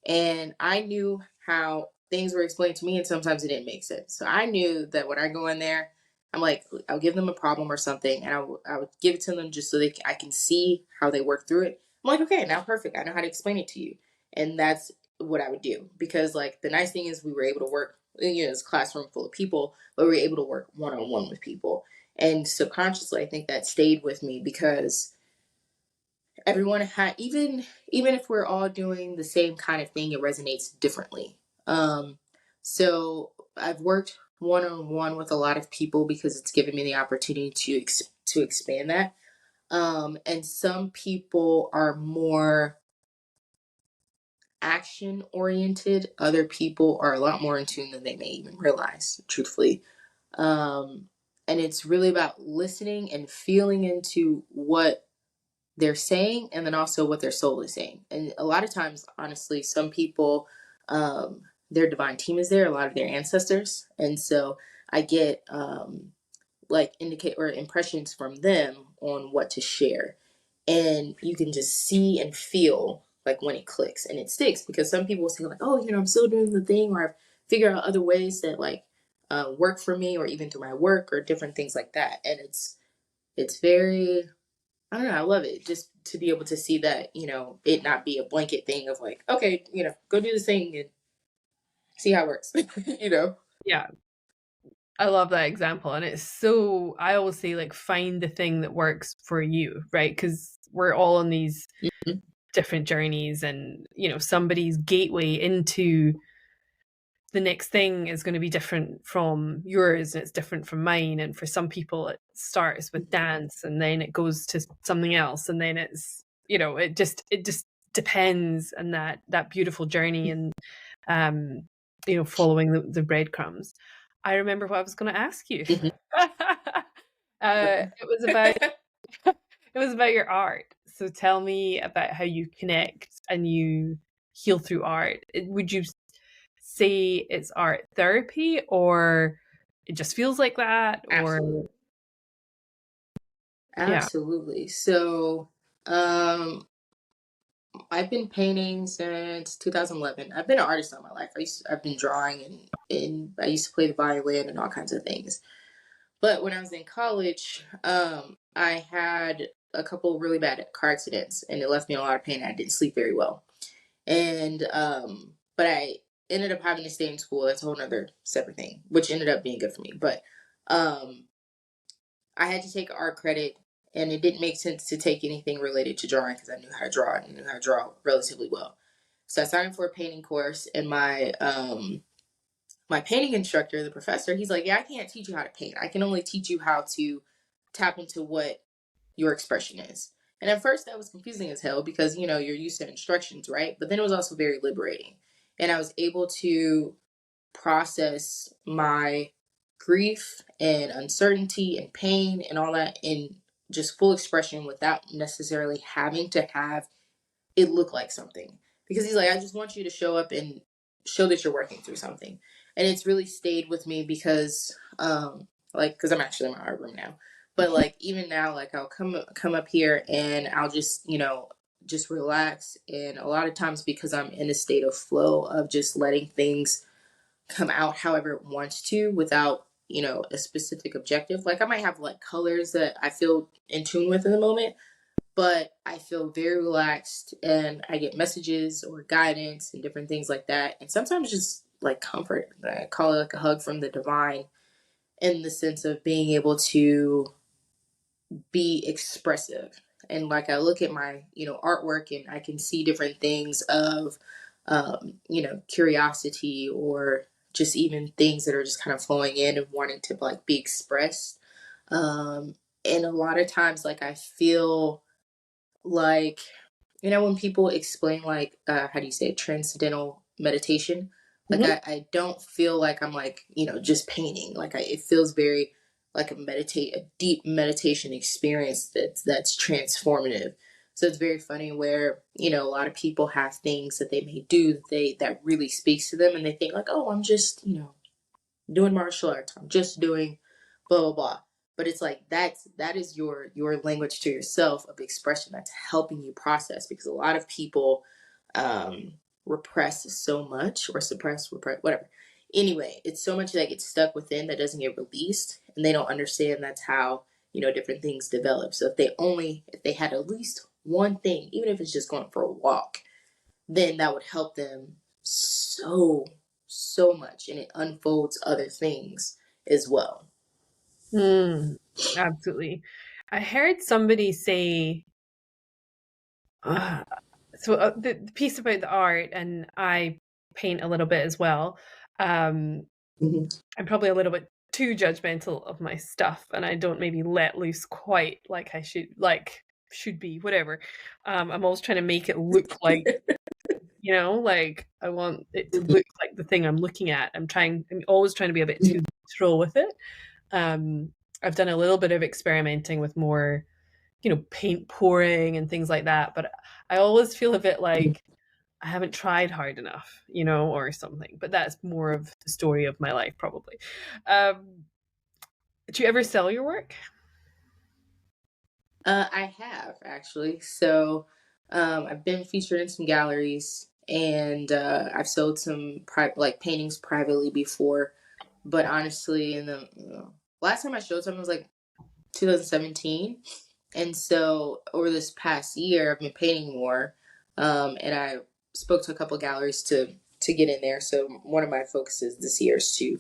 Speaker 2: And I knew how things were explained to me, and sometimes it didn't make sense. So I knew that when I go in there, I'm like, I'll give them a problem or something, and I would give it to them just so I can see how they work through it. I'm like, okay, now perfect. I know how to explain it to you. And that's what I would do. Because, like, the nice thing is we were able to work, it's a classroom full of people, but we were able to work one on one with people. And subconsciously, I think that stayed with me because everyone had, even if we're all doing the same kind of thing, it resonates differently. So I've worked one on one with a lot of people because it's given me the opportunity to expand that. And some people are more action oriented. Other people are a lot more in tune than they may even realize, truthfully. Um, and it's really about listening and feeling into what they're saying and then also what their soul is saying. And a lot of times, honestly, some people, their divine team is there, a lot of their ancestors. And so I get like indicate or impressions from them on what to share. And you can just see and feel like when it clicks and it sticks, because some people will say like, oh, I'm still doing the thing, or I've figured out other ways that like work for me, or even through my work or different things like that. And it's very, I don't know, I love it just to be able to see that, it not be a blanket thing of like, okay, go do this thing and see how it works,
Speaker 1: yeah, I love that example, and it's so. I always say like find the thing that works for you, right? Because we're all on these
Speaker 2: Mhm.
Speaker 1: different journeys, and somebody's gateway into the next thing is going to be different from yours, and it's different from mine. And for some people it starts with dance and then it goes to something else, and then it's it just depends, and that beautiful journey, and um following the breadcrumbs. I remember what I was going to ask you.
Speaker 2: Mhm.
Speaker 1: It was about it was about your art. So tell me about how you connect and you heal through art. Would you say it's art therapy, or it just feels like that, or
Speaker 2: Absolutely.
Speaker 1: yeah.
Speaker 2: Absolutely. So, um, I've been painting since 2011. I've been an artist all my life. I've been drawing and I used to play the violin and all kinds of things. But when I was in college, I had a couple really bad car accidents and it left me in a lot of pain. I didn't sleep very well. And, but I ended up having to stay in school. That's a whole nother separate thing, which ended up being good for me. But, um, I had to take art credit, and it didn't make sense to take anything related to drawing because I knew how to draw and knew how to draw relatively well. So I signed up for a painting course, and my painting instructor, the professor, he's like, "Yeah, I can't teach you how to paint. I can only teach you how to tap into what your expression is." And at first, that was confusing as hell because you're used to instructions, right? But then it was also very liberating, and I was able to process my grief and uncertainty and pain and all that in just full expression without necessarily having to have it look like something. Because he's like, I just want you to show up and show that you're working through something. And it's really stayed with me because like because I'm actually in my art room now. But like even now, like I'll come up here and I'll just, just relax. And a lot of times because I'm in a state of flow of just letting things come out however it wants to without, a specific objective. Like I might have like colors that I feel in tune with in the moment, but I feel very relaxed and I get messages or guidance and different things like that. And sometimes just like comfort. I call it like a hug from the divine, in the sense of being able to be expressive. And like I look at my, artwork, and I can see different things of, curiosity, or just even things that are just kind of flowing in and wanting to like be expressed. And a lot of times, like I feel like, when people explain like, how do you say it, transcendental meditation, like
Speaker 1: Mhm.
Speaker 2: I don't feel like I'm like, just painting. Like it feels very like a deep meditation experience that's transformative. So it's very funny where, a lot of people have things that they may do that really speaks to them, and they think like, oh, I'm just, doing martial arts. I'm just doing blah blah blah. But it's like that is your language to yourself of expression that's helping you process, because a lot of people um repress so much, or repress, whatever. Anyway, it's so much that gets stuck within that doesn't get released, and they don't understand that's how, different things develop. So if they had at least one thing, even if it's just going for a walk, then that would help them so much, and it unfolds other things as well.
Speaker 1: Mm, absolutely. I heard somebody say, uh, the piece about the art, and I paint a little bit as well. Um,
Speaker 2: Mhm.
Speaker 1: I'm probably a little bit too judgmental of my stuff, and I don't maybe let loose quite like I should be, whatever. I'm always trying to make it look like, like I want it to
Speaker 2: Mhm.
Speaker 1: look like the thing I'm looking at. I'm always trying to be a bit too literal with it. Um, I've done a little bit of experimenting with more, paint pouring and things like that, but I always feel a bit
Speaker 2: Mhm.
Speaker 1: like I haven't tried hard enough, or something. But that's more of the story of my life, probably. Do you ever sell your work?
Speaker 2: I have actually. So I've been featured in some galleries, and I've sold some like paintings privately before. But honestly, in the last time I showed something was like 2017. And so over this past year, I've been painting more, and I spoke to a couple galleries to get in there. So one of my focuses this year is to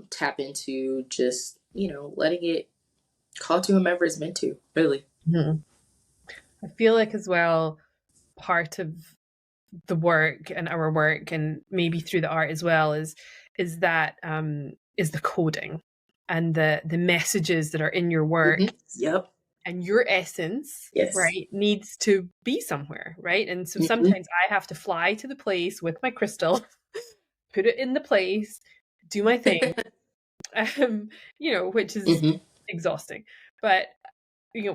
Speaker 2: tap into just, letting it call to whomever it's meant to. Really.
Speaker 1: Mhm. I feel like as well, part of the work and our work, and maybe through the art as well, is that is the coding and the messages that are in your work,
Speaker 2: Yep.
Speaker 1: and your essence,
Speaker 2: Yes.
Speaker 1: right, needs to be somewhere, right? And so
Speaker 2: Hmm.
Speaker 1: sometimes I have to fly to the place with my crystal, put it in the place, do my thing, um, which is
Speaker 2: Hmm.
Speaker 1: exhausting. But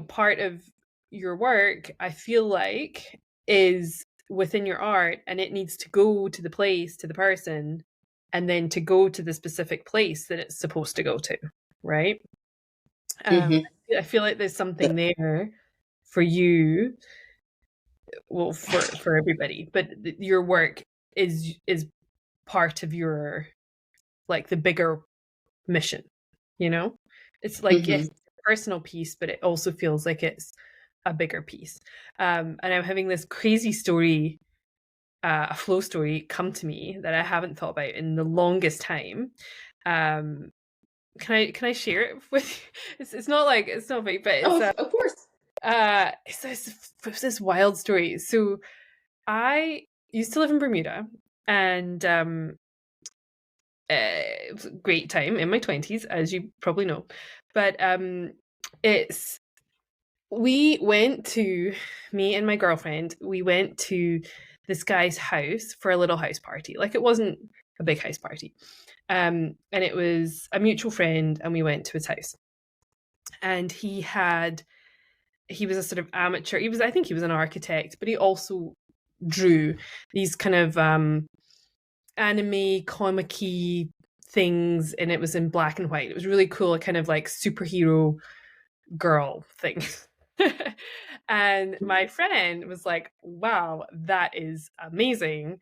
Speaker 1: part of your work, I feel like, is within your art, and it needs to go to the place, to the person, and then to go to the specific place that it's supposed to go to, right? Um,
Speaker 2: Hmm.
Speaker 1: I feel like there's something there for you, well, for everybody, but your work is part of your, like, the bigger mission, you know? It's like, yes,
Speaker 2: Hmm.
Speaker 1: it's a personal piece, but it also feels like it's a bigger piece. And I'm having this crazy story, a flow story come to me that I haven't thought about in the longest time. Um, can I share it with you? It's not like, it's not big, but
Speaker 2: Oh, of course.
Speaker 1: it's this wild story. So I used to live in Bermuda, and it was a great time in my 20s, as you probably know. But it's we went to me and my girlfriend. We went to this guy's house for a little house party. Like, it wasn't a big house party, and it was a mutual friend, and we went to his house. And he was a sort of amateur. I think he was an architect, but he also drew these kind of anime comic-y things, and it was in black and white. It was really cool, a kind of like superhero girl thing. And my friend was like, wow, that is amazing.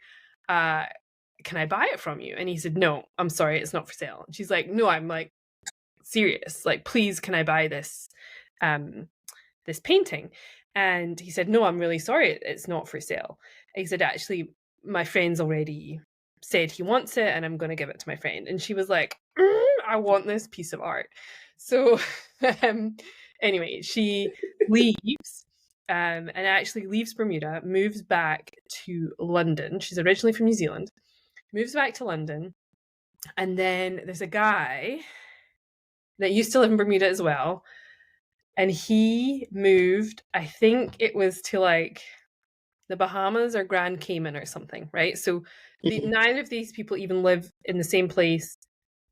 Speaker 1: can I buy it from you? And he said, no, I'm sorry, it's not for sale. And she's like, no, I'm like serious. Like, please, can I buy this, this painting? And he said, no, I'm really sorry, it's not for sale. And he said, actually, my friend's already said he wants it and I'm going to give it to my friend. And she was like, I want this piece of art. So anyway, she leaves and actually leaves Bermuda, moves back to London. She's originally from New Zealand, moves back to London. And then there's a guy that used to live in Bermuda as well. And he moved, I think it was to like the Bahamas or Grand Cayman or something, right? So
Speaker 2: Mhm.
Speaker 1: neither of these people even live in the same place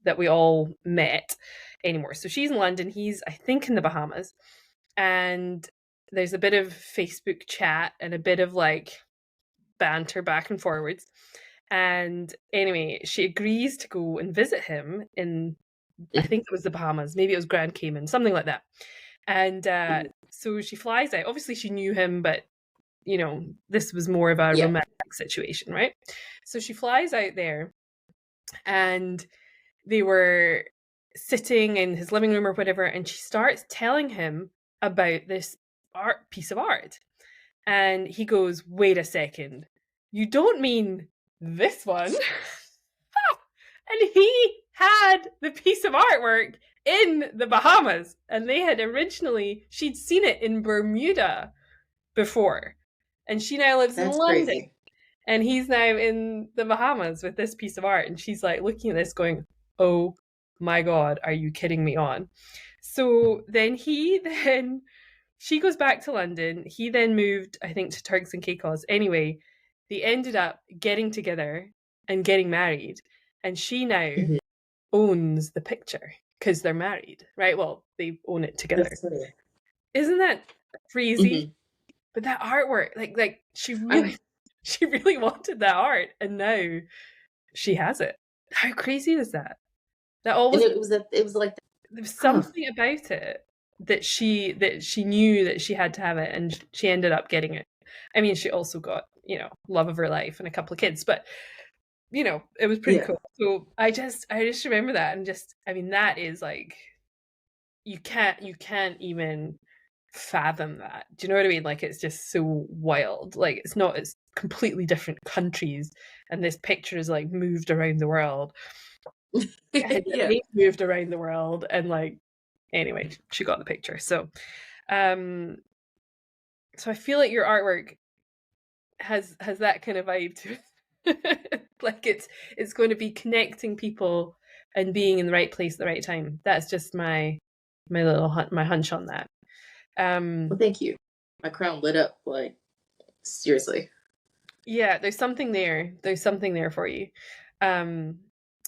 Speaker 1: that we all met anymore. So she's in London, he's, I think, in the Bahamas. And there's a bit of Facebook chat and a bit of like banter back and forwards. And anyway, she agrees to go and visit him in, I think it was the Bahamas, maybe it was Grand Cayman, something like that. And
Speaker 2: Mhm.
Speaker 1: so she flies out. Obviously, she knew him, but you know, this was more of a
Speaker 2: Yeah.
Speaker 1: romantic situation, right? So she flies out there, and they were sitting in his living room or whatever, and she starts telling him about this piece of art. And he goes, wait a second, you don't mean this one? And he had the piece of artwork in the Bahamas, and they had originally, she'd seen it in Bermuda before. And she now lives in
Speaker 2: That's
Speaker 1: London,
Speaker 2: crazy.
Speaker 1: and he's now in the Bahamas with this piece of art. And she's like looking at this going, oh my God, are you kidding me on? So then she goes back to London. He then moved, I think, to Turks and Caicos. Anyway, they ended up getting together and getting married. And she now
Speaker 2: Mhm.
Speaker 1: owns the picture because they're married, right? Well, they own it together.
Speaker 2: That's funny.
Speaker 1: Isn't that crazy?
Speaker 2: Mhm.
Speaker 1: But that artwork, like she really,
Speaker 2: I
Speaker 1: she really wanted that art, and now she has it. How crazy is that? That
Speaker 2: and
Speaker 1: always,
Speaker 2: it was like,
Speaker 1: there was
Speaker 2: huh.
Speaker 1: something about it that she knew that she had to have it, and she ended up getting it. I mean, she also got, love of her life and a couple of kids, but it was pretty
Speaker 2: Yeah.
Speaker 1: cool. So I just remember that, and just, I mean, that is like, you can't even fathom that. Do you know what I mean? Like, it's just so wild. Like, it's completely different countries, and this picture is like moved around the world, and
Speaker 2: Yeah.
Speaker 1: they moved around the world, and like, anyway, she got the picture. Um so I feel like your artwork has that kind of vibe to it. Like, it's going to be connecting people and being in the right place at the right time. That's just my little my hunch on that.
Speaker 2: Well,
Speaker 1: um
Speaker 2: thank you. My crown lit up. Like, seriously.
Speaker 1: yeah, there's something there for you. um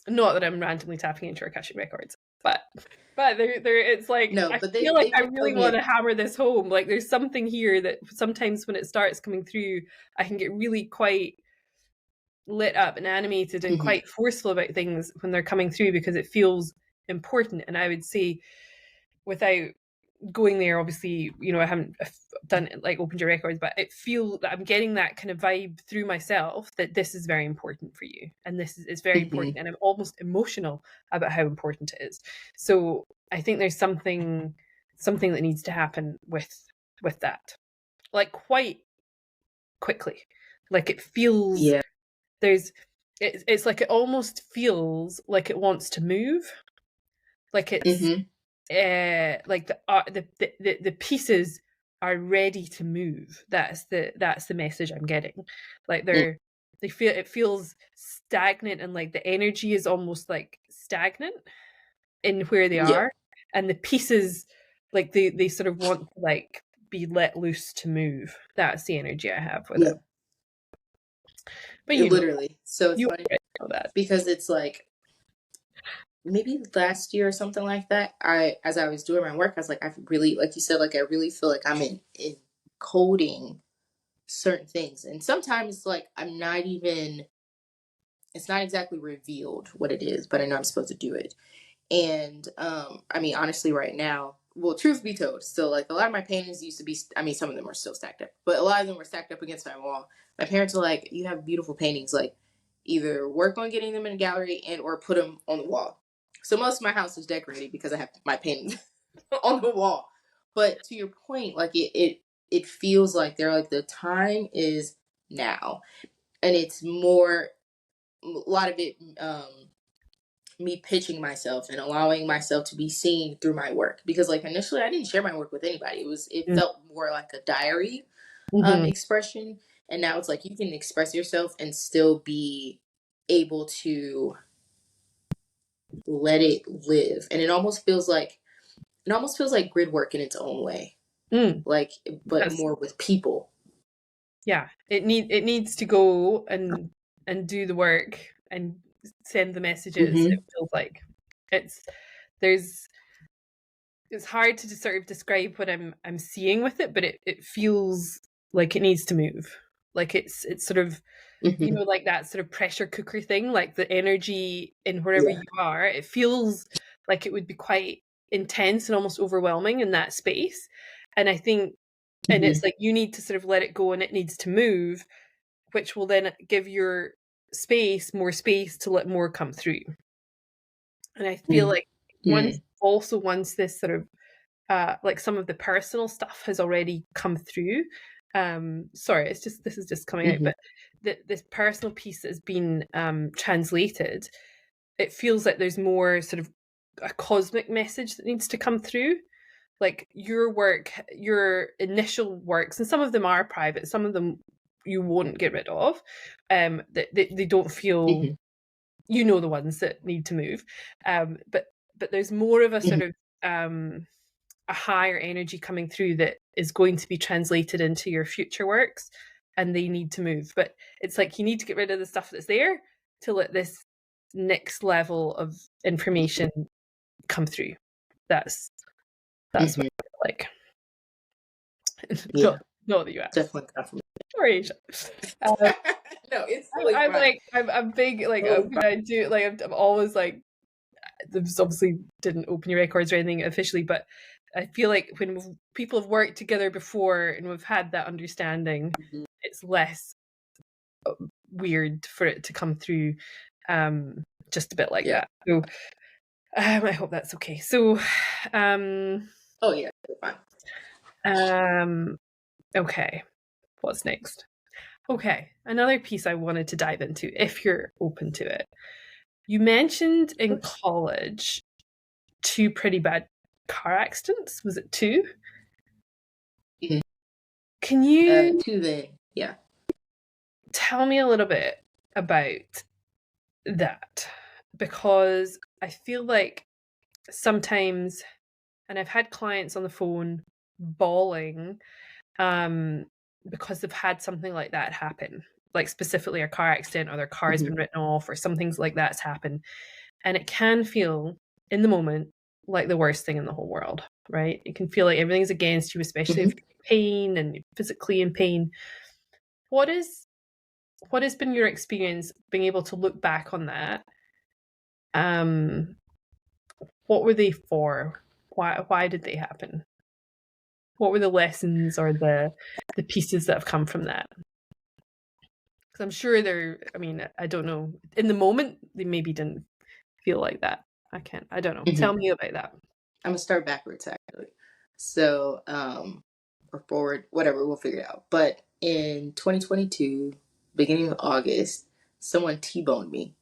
Speaker 1: Not that I'm randomly tapping into Akashic Records, but there it's like,
Speaker 2: No,
Speaker 1: I
Speaker 2: but
Speaker 1: feel
Speaker 2: they
Speaker 1: like
Speaker 2: they
Speaker 1: I
Speaker 2: did tell
Speaker 1: really
Speaker 2: me.
Speaker 1: want to hammer this home. Like, there's something here that sometimes when it starts coming through, I can get really quite lit up and animated and
Speaker 2: Mhm.
Speaker 1: quite forceful about things when they're coming through, because it feels important. And I would say, without going there, obviously, I haven't done it, like, opened your records, but it feel that I'm getting that kind of vibe through myself, that this is very important for you, and this is very important,
Speaker 2: Mhm.
Speaker 1: and I'm almost emotional about how important it is. So I think there's something that needs to happen with that, like, quite quickly. Like, it feels,
Speaker 2: Yeah.
Speaker 1: there's it's like, it almost feels like it wants to move, like it's
Speaker 2: Mhm.
Speaker 1: like the pieces are ready to move. That's the message I'm getting. Like,
Speaker 2: Mm.
Speaker 1: they feel, it feels stagnant, and like the energy is almost like stagnant in where they
Speaker 2: Yeah.
Speaker 1: are, and the pieces, like, they sort of want to, like, be let loose to move. That's the energy I have with
Speaker 2: Yeah.
Speaker 1: it. But
Speaker 2: It
Speaker 1: you know
Speaker 2: literally. So it's
Speaker 1: you
Speaker 2: funny
Speaker 1: already know that.
Speaker 2: because it's like maybe last year or something like that. As I was doing my work, I was like, I really, like you said, like I really feel like I'm in coding certain things, and sometimes like I'm not even. It's not exactly revealed what it is, but I know I'm supposed to do it. And I mean, honestly, right now, well, truth be told, so like a lot of my paintings used to be, I mean, some of them are still stacked up, but a lot of them were stacked up against my wall. My parents are like, you have beautiful paintings, like either work on getting them in a gallery and or put them on the wall. So most of my house is decorated because I have my paintings on the wall. But to your point, like it feels like they're like the time is now, and it's more a lot of it me pitching myself and allowing myself to be seen through my work, because like initially I didn't share my work with anybody. It
Speaker 1: Mm.
Speaker 2: felt more like a diary
Speaker 1: Mhm.
Speaker 2: expression, and now it's like you can express yourself and still be able to let it live, and it almost feels like grid work in its own way,
Speaker 1: Mm.
Speaker 2: like, but
Speaker 1: That's
Speaker 2: more with people.
Speaker 1: yeah. It needs to go and do the work and send the messages. It
Speaker 2: Mm-hmm.
Speaker 1: feels like it's there's it's hard to just sort of describe what I'm seeing with it, but it feels like it needs to move. Like it's sort of
Speaker 2: Mm-hmm.
Speaker 1: like that sort of pressure cooker thing, like the energy in wherever
Speaker 2: Yeah.
Speaker 1: you are, it feels like it would be quite intense and almost overwhelming in that space. And I think, and
Speaker 2: Mm-hmm.
Speaker 1: it's like you need to sort of let it go and it needs to move, which will then give your space more space to let more come through. And I feel like
Speaker 2: Mm-hmm.
Speaker 1: once this sort of like some of the personal stuff has already come through. Sorry, it's just this is just coming out,
Speaker 2: Mm-hmm.
Speaker 1: but this personal piece that has been translated, it feels like there's more sort of a cosmic message that needs to come through. Like your work, your initial works, and some of them are private, some of them you won't get rid of. They don't feel,
Speaker 2: Mm-hmm.
Speaker 1: the ones that need to move. But there's more of a
Speaker 2: Mm-hmm.
Speaker 1: sort of a higher energy coming through that is going to be translated into your future works, and they need to move. But it's like you need to get rid of the stuff that's there to let this next level of information come through. That's what
Speaker 2: Mm-hmm.
Speaker 1: I feel like.
Speaker 2: Yeah,
Speaker 1: Not the US
Speaker 2: definitely confirmation.
Speaker 1: or Asia. Uh,
Speaker 2: No, it's totally
Speaker 1: I'm
Speaker 2: fine.
Speaker 1: like I'm big, like
Speaker 2: Totally
Speaker 1: when I do, like I'm always like, this obviously didn't open your records or anything officially, but I feel like when people have worked together before and we've had that understanding,
Speaker 2: fine.
Speaker 1: it's less weird for it to come through just a bit like
Speaker 2: Yeah.
Speaker 1: that. So I hope that's okay. So um
Speaker 2: Oh yeah, fine.
Speaker 1: um okay, what's next? Okay, another piece I wanted to dive into, if you're open to it. You mentioned
Speaker 2: Of
Speaker 1: in
Speaker 2: course.
Speaker 1: college two pretty bad car accidents. Was it two?
Speaker 2: Mhm.
Speaker 1: Can you
Speaker 2: To then, yeah.
Speaker 1: tell me a little bit about that? Because I feel like sometimes, and I've had clients on the phone bawling um, because they've had something like that happen, like specifically a car accident or their car's
Speaker 2: Hmm.
Speaker 1: been written off or something's like that's happened. And it can feel in the moment like the worst thing in the whole world, right? It can feel like everything's against you, especially if
Speaker 2: Hmm.
Speaker 1: you're in pain and you're physically in pain. What is what has been your experience being able to look back on that? Um, what were they for? Why did they happen? What were the lessons or the pieces that have come from that? Because I'm sure they're. I mean, I don't know. In the moment, they maybe didn't feel like that. I can't. I don't know.
Speaker 2: Hmm.
Speaker 1: Tell me about that.
Speaker 2: I'm gonna start backwards actually. So, or forward, whatever, we'll figure it out. But in 2022, beginning of August, someone T-boned me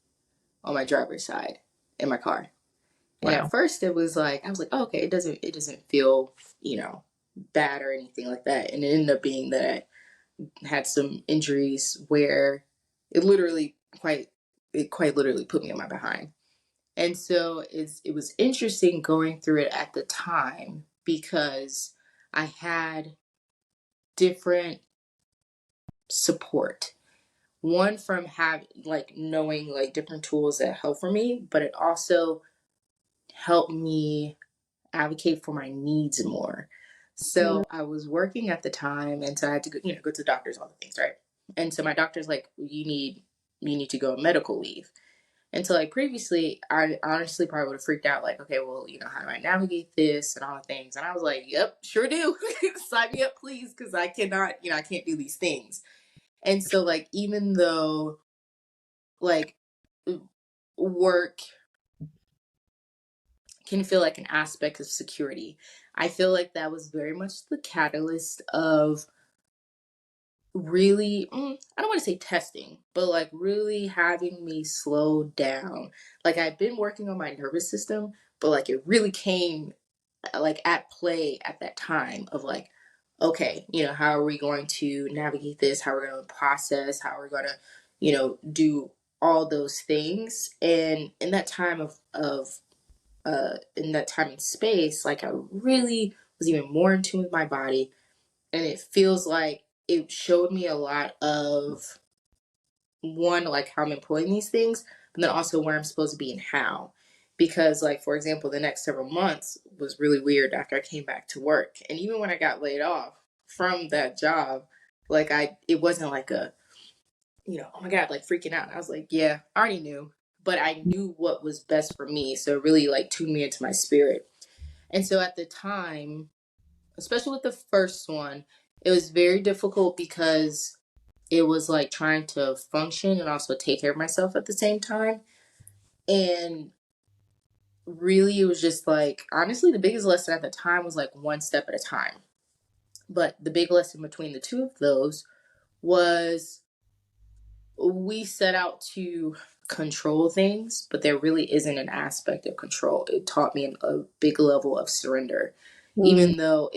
Speaker 2: on my driver's side in my car. And at
Speaker 1: Wow.
Speaker 2: first it was like, I was like, oh, okay, it doesn't feel, bad or anything like that. And it ended up being that I had some injuries where it literally it quite literally put me on my behind. And so it was interesting going through it at the time because I had different support. One from having like knowing like different tools that help for me, but it also helped me advocate for my needs more.
Speaker 1: Mm,
Speaker 2: So I was working at the time, and so I had to go to the doctors, all the things, right? And so my doctor's like, you need to go on medical leave. And so like previously, I honestly probably would have freaked out, like, okay, well, how do I navigate this and all the things? And I was like, yep, sure do. Sign me up, please, because I cannot, I can't do these things. And so like even though like work can feel like an aspect of security. I feel like that was very much the catalyst of really, I don't want to say testing, but like really having me slow down. Like I've been working on my nervous system, but like it really came like at play at that time of like, okay, how are we going to navigate this? How are we going to process? How are we going to, do all those things? And in that time in that time and space, like I really was even more in tune with my body. And it feels like it showed me a lot of one, like how I'm employing these things, but then also where I'm supposed to be and how. Because, like, for example, the next several months was really weird after I came back to work. And even when I got laid off from that job, like, it wasn't like oh my God, like freaking out. I was like, yeah, I already knew, but I knew what was best for me. So it really like tuned me into my spirit. And so at the time, especially with the first one, it was very difficult because it was like trying to function and also take care of myself at the same time. And really, it was just like, honestly, the biggest lesson at the time was like one step at a time. But the big lesson between the two of those was we set out to control things, but there really isn't an aspect of control. It taught me a big level of surrender,
Speaker 1: Mm.
Speaker 2: even though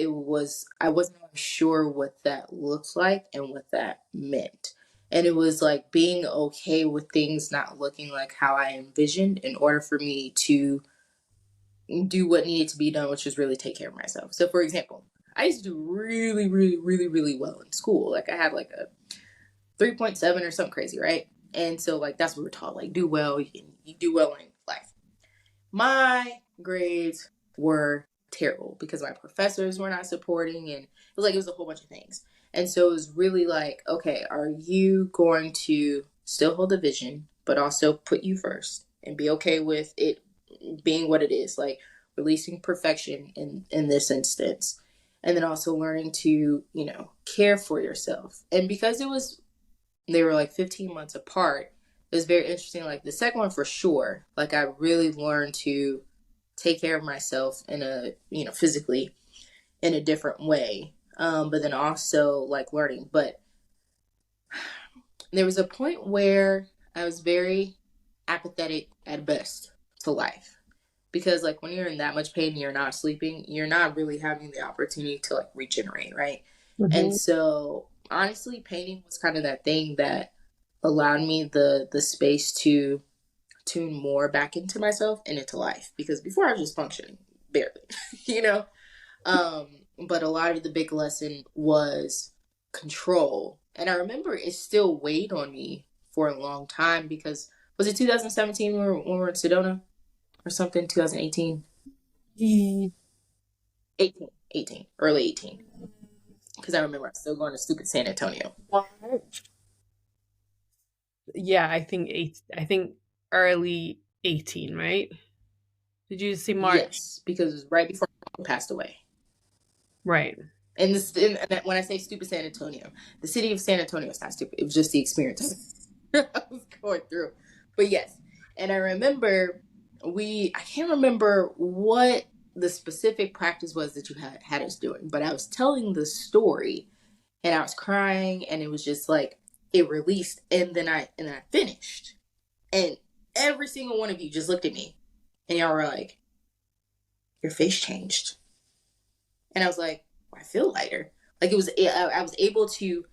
Speaker 2: I wasn't sure what that looked like and what that meant. And it was like being okay with things not looking like how I envisioned in order for me to do what needed to be done, which was really take care of myself. So, for example, I used to do really, really, really, really well in school. Like I had like a 3.7 or something crazy, right? And so like that's what we're taught, like do well, you do well in life. My grades were terrible because my professors were not supporting, and it was a whole bunch of things. And so it was really like, okay, are you going to still hold the vision, but also put you first and be okay with it being what it is, like releasing perfection in this instance, and then also learning to care for yourself. And because they were like 15 months apart, it was very interesting. Like the second one for sure, like I really learned to take care of myself in a physically in a different way, but then also like learning. But there was a point where I was very apathetic at best to life, because like when you're in that much pain and you're not sleeping, you're not really having the opportunity to like regenerate, right? And
Speaker 1: Mhm.
Speaker 2: so honestly, painting was kind of that thing that allowed me the space to tune more back into myself and into life, because before I was just functioning barely, you know. um but a lot of the big lesson was control, and I remember it still weighed on me for a long time, because was it 2017 when we were in Sedona or something? 2018.
Speaker 1: Ye-
Speaker 2: 18, early 18, because I remember I was still going to stupid San Antonio.
Speaker 1: Yeah, I think early 18, right? Did you say March?
Speaker 2: Yes, because it was right before my mom passed away.
Speaker 1: Right.
Speaker 2: And when I say stupid San Antonio, the city of San Antonio is not stupid. It was just the experience I was going through. But yes, and I remember I can't remember what the specific practice was that you had us doing, but I was telling the story and I was crying, and it was just like it released, and then I finished, and every single one of you just looked at me, and y'all were like, "Your face changed," and I was like, "I feel lighter." Like I was able to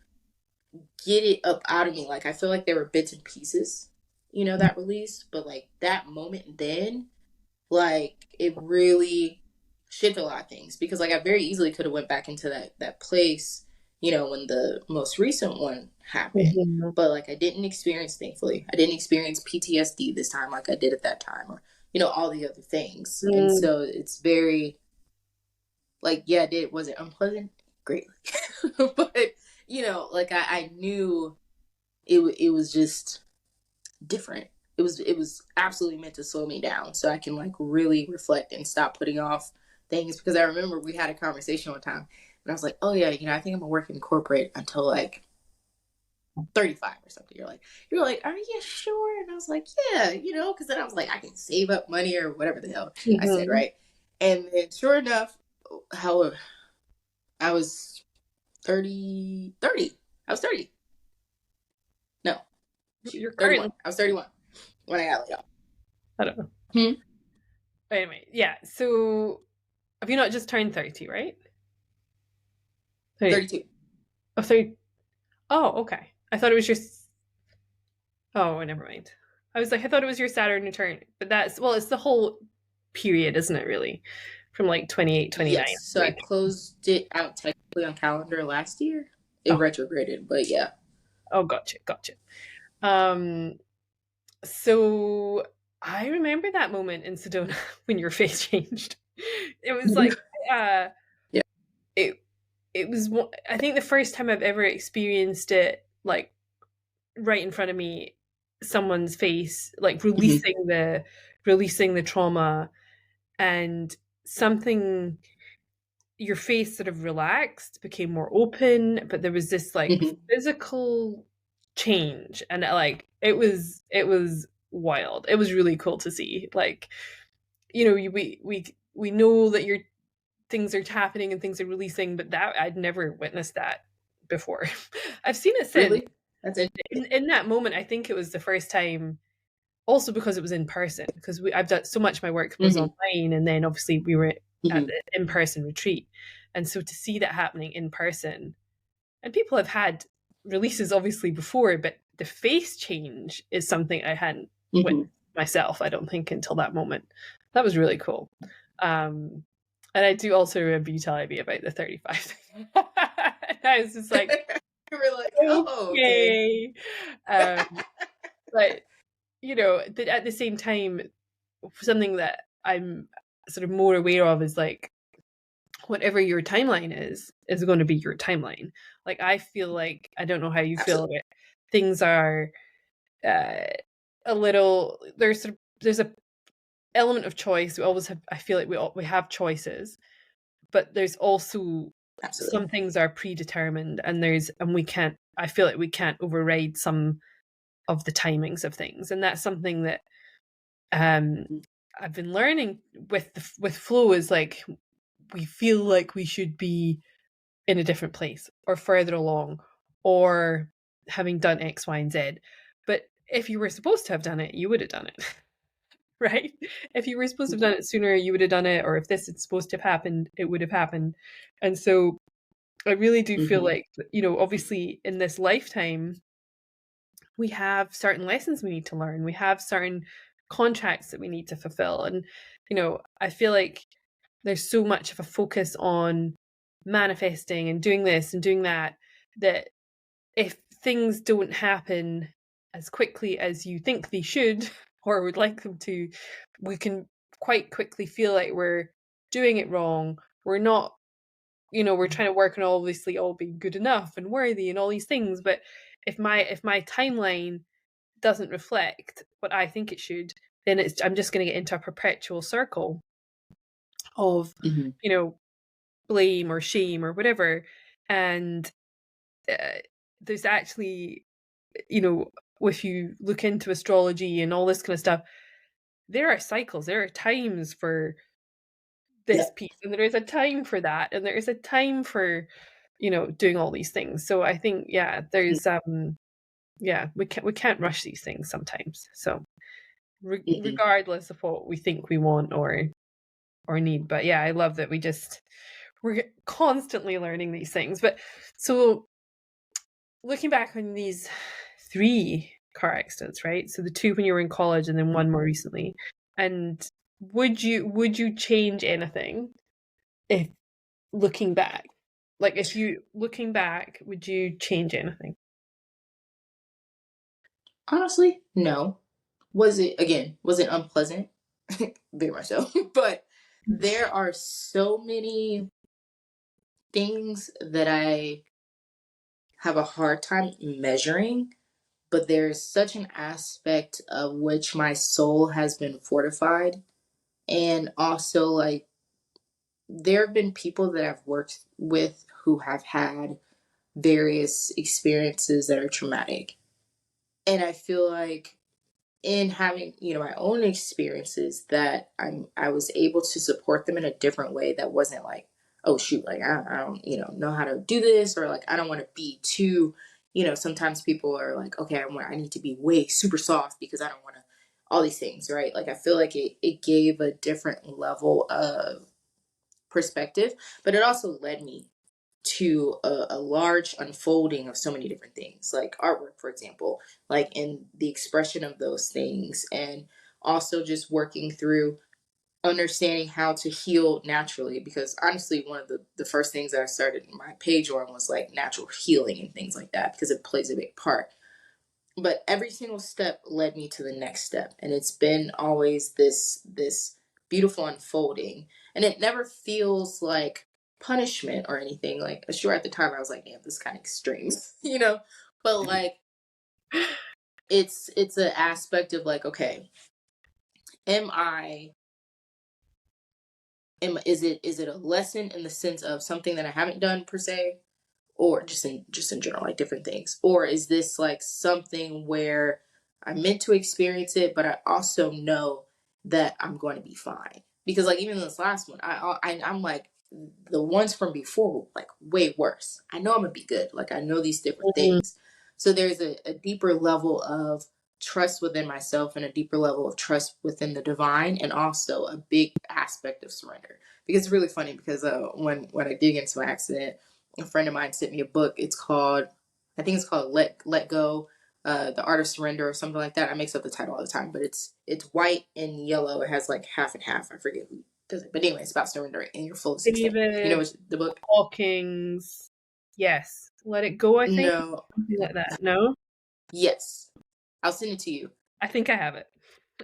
Speaker 2: get it up out of me. Like I feel like there were bits and pieces, that released, but like that moment then, like it really shifted a lot of things, because like I very easily could have went back into that place, when the most recent one happened.
Speaker 1: Mhm.
Speaker 2: But like thankfully, I didn't experience PTSD this time like I did at that time, or all the other things. And
Speaker 1: Mm.
Speaker 2: so it's very like, yeah, was it unpleasant? Greatly. But like I knew it was just different. It was absolutely meant to slow me down so I can like really reflect and stop putting off things, because I remember we had a conversation one time and I was like, oh yeah, I think I'm gonna work in corporate until like 35 or something. You're like, are you sure? And I was like, yeah, because then I was like, I can save up money or whatever the hell I said,
Speaker 1: Mhm.
Speaker 2: right? And then sure enough, how I was 30. I was 30. No, shoot,
Speaker 1: You're
Speaker 2: 31.
Speaker 1: currently,
Speaker 2: I was 31 when I got laid off.
Speaker 1: I don't know.
Speaker 2: Hmm?
Speaker 1: Anyway, yeah. So have you not just turned 30, right? 30.
Speaker 2: 32.
Speaker 1: Oh, 30. Oh, okay. I thought it was your. Oh, never mind. I was like, I thought it was your Saturn return, but that's, well, it's the whole period, isn't it, really? From like 28, 29.
Speaker 2: Yes. So I closed it out technically on calendar last year. It
Speaker 1: Oh,
Speaker 2: retrograded, but yeah.
Speaker 1: oh, gotcha, gotcha. Um, so I remember that moment in Sedona when your face changed. It was like, uh,
Speaker 2: Yeah.
Speaker 1: it it was I think the first time I've ever experienced it, like right in front of me, someone's face, like
Speaker 2: Hmm.
Speaker 1: releasing the trauma, and something, your face sort of relaxed, became more open, but there was this like
Speaker 2: Hmm.
Speaker 1: physical change, and it was wild. It was really cool to see. Like, we know that your things are happening and things are releasing, but that I'd never witnessed that before. I've seen it since.
Speaker 2: Really? That's it.
Speaker 1: In that moment, I think it was the first time, also because it was in person, because I've done so much of my work was
Speaker 2: Hmm.
Speaker 1: online, and then obviously we were at
Speaker 2: Hmm.
Speaker 1: the in-person retreat, and so to see that happening in person, and people have had releases obviously before, but the face change is something I hadn't
Speaker 2: Hmm.
Speaker 1: witnessed myself, I don't think, until that moment. That was really cool. um and I do also remember you telling me about the 35 thing. I was just like,
Speaker 2: You were like, oh, okay.
Speaker 1: okay. um but but at the same time, something that I'm sort of more aware of is like, whatever your timeline is going to be your timeline. Like, I feel like, I don't know how you feel
Speaker 2: Absolutely.
Speaker 1: about it, things are uh, a little, there's a element of choice. We always have, I feel like we have choices, but there's also
Speaker 2: Absolutely.
Speaker 1: some things are predetermined, and we can't, I feel like we can't override some of the timings of things, and that's something that um I've been learning with flow, is like, we feel like we should be in a different place or further along, or having done X, Y, and Z. But if you were supposed to have done it, you would have done it. Right? If you were supposed to have done it sooner, you would have done it. Or if this is supposed to have happened, it would have happened. And so I really do feel
Speaker 2: Hmm.
Speaker 1: like, obviously in this lifetime, we have certain lessons we need to learn. We have certain contracts that we need to fulfill. And, I feel like there's so much of a focus on manifesting and doing this and doing that, that if things don't happen as quickly as you think they should or would like them to, we can quite quickly feel like we're doing it wrong. We're not, we're trying to work on obviously all being good enough and worthy and all these things. But if my timeline doesn't reflect what I think it should, then I'm just going to get into a perpetual circle of,
Speaker 2: Hmm.
Speaker 1: you know, blame or shame or whatever. And uh, there's actually, if you look into astrology and all this kind of stuff, there are cycles, there are times for
Speaker 2: Yeah.
Speaker 1: this piece, and there is a time for that, and there is a time for, doing all these things. So I think, yeah, there's yeah, we can't rush these things sometimes. So
Speaker 2: Hmm.
Speaker 1: regardless of what we think we want or need. But yeah, I love that we're constantly learning these things. But so, looking back on these three car accidents, right? So the two when you were in college, and then one more recently. And would you change anything if looking back? Like, if you looking back, would you change anything?
Speaker 2: Honestly, no. Was it unpleasant? Very much so. But there are so many things that I have a hard time measuring, but there's such an aspect of which my soul has been fortified. And also, like, there have been people that I've worked with who have had various experiences that are traumatic. And I feel like in having, my own experiences, that I was able to support them in a different way that wasn't like, oh shoot, like I don't, know how to do this, or like I don't want to be too, sometimes people are like, okay, I need to be way super soft because I don't want to, all these things, right? Like I feel like it gave a different level of perspective, but it also led me to a large unfolding of so many different things, like artwork, for example, like in the expression of those things, and also just working through understanding how to heal naturally. Because honestly, one of the first things that I started my page on was like natural healing and things like that, because it plays a big part. But every single step led me to the next step, and it's been always this beautiful unfolding, and it never feels like punishment or anything. Like, sure, at the time I was like, damn, this is kind of extreme, but like it's an aspect of like, okay, am I is it a lesson in the sense of something that I haven't done per se, or just in general, like different things, or is this like something where I'm meant to experience it, but I also know that I'm going to be fine? Because like even this last one, I'm like, the ones from before were like way worse. I know I'm gonna be good, like I know these different
Speaker 1: Mhm.
Speaker 2: things. So there's a deeper level of trust within myself, and a deeper level of trust within the divine, and also a big aspect of surrender. Because it's really funny, because when I dig into my accident, a friend of mine sent me a book. It's called, I think it's called Let Go, The Art of Surrender, or something like that. I mix up the title all the time, but it's white and yellow. It has like half and half. I forget who does it, but anyway, it's about surrendering in your fullest extent. You know
Speaker 1: David
Speaker 2: what's the book?
Speaker 1: Hawkins. Yes. Let It Go, I think.
Speaker 2: No.
Speaker 1: Something like that. No?
Speaker 2: Yes, I'll send it to you.
Speaker 1: I think I have it.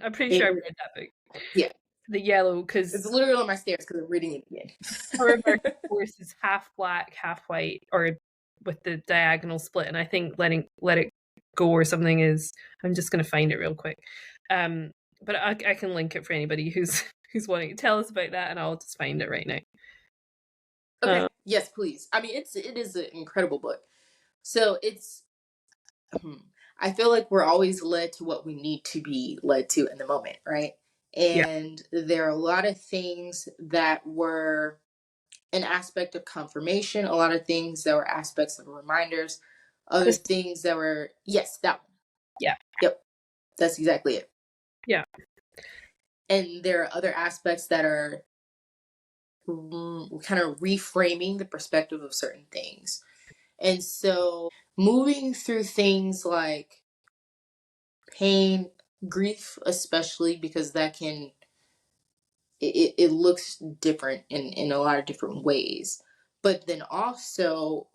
Speaker 1: I'm pretty sure I've
Speaker 2: It
Speaker 1: read that book.
Speaker 2: Yeah,
Speaker 1: The yellow,
Speaker 2: it's
Speaker 1: because
Speaker 2: literally on my stairs because I'm reading it
Speaker 1: her reverse
Speaker 2: again.
Speaker 1: course is half black, half white, or with the diagonal split. And I think Let It Go or something is. I'm just going to find it real quick. Um, but I can link it for anybody who's who's wanting to tell us about that, and I'll just find it right now.
Speaker 2: Okay,
Speaker 1: Uh,
Speaker 2: yes, please. I mean, it is an incredible book. So it's hmm, I feel like we're always led to what we need to be led to in the moment, right?
Speaker 1: yeah,
Speaker 2: And there are a lot of things that were an aspect of confirmation, a lot of things that were aspects of reminders, other
Speaker 1: this,
Speaker 2: things that were, yes, that one.
Speaker 1: yeah,
Speaker 2: Yep, that's exactly it.
Speaker 1: yeah.
Speaker 2: And there are other aspects that are kind of reframing the perspective of certain things. And so moving through things like pain, grief, especially, because that can, it looks different in a lot of different ways. But then also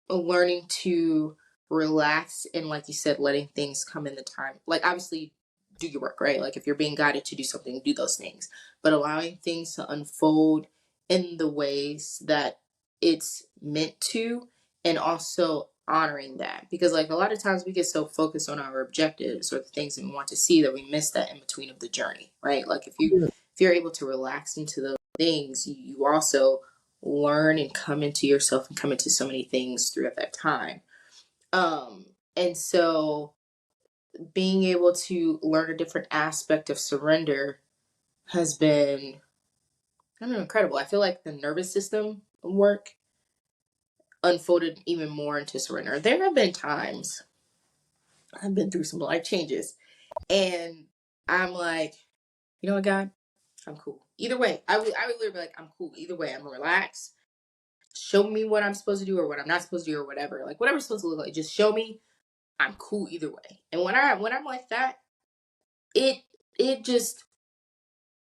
Speaker 2: learning to relax, and like you said, letting things come in the time. Like obviously do your work, right? Like if you're being guided to do something, do those things. But allowing things to unfold in the ways that it's meant to, and also honoring that. Because like a lot of times we get so focused on our objectives or the things that we want to see, that we miss that in between of the journey, right? Like if you're able to relax into those things, you also learn and come into yourself and come into so many things throughout that time. And so being able to learn a different aspect of surrender has been, I don't know, incredible. I feel like the nervous system work unfolded even more into surrender. There have been times I've been through some life changes, and I'm like, you know what, God, I'm cool. Either way, I would literally be like, I'm cool. Either way, I'm relaxed. Show me what I'm supposed to do or what I'm not supposed to do, or whatever. Like whatever's supposed to look like, just show me. I'm cool either way. And when I'm like that, it it just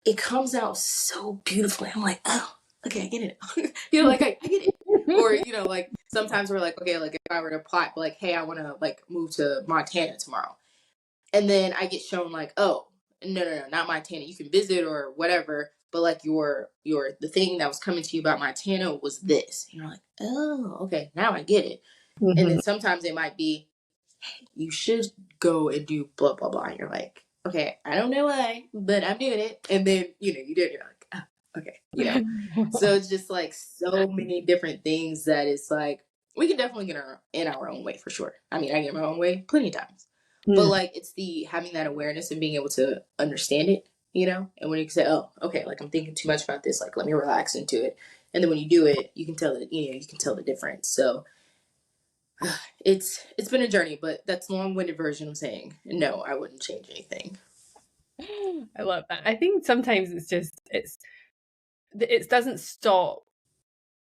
Speaker 2: it comes out so beautifully. I'm like, oh, okay, I get it. Like I get it. Or like sometimes we're like, okay, like if I were to plot, like, hey, I want to like move to Montana tomorrow, and then I get shown like, oh, no, not Montana. You can visit or whatever, but like your the thing that was coming to you about Montana was this. And you're like, oh, okay, now I get it. And
Speaker 1: Mhm.
Speaker 2: then sometimes it might be, you should go and do blah blah blah. And you're like, okay, I don't know why, but I'm doing it. And then you do it. You're like, oh, okay. So it's just like so many different things that it's like. we can definitely get in our own way for sure. I mean, I get my own way plenty of times, but
Speaker 1: Mm.
Speaker 2: like it's the having that awareness and being able to understand it, you know. And when you say, "Oh, okay," like I'm thinking too much about this, like let me relax into it, and then when you do it, you can tell it, you know, you can tell the difference. So it's been a journey, but that's the long-winded version of saying no. I wouldn't change anything.
Speaker 1: I love that. I think sometimes it doesn't stop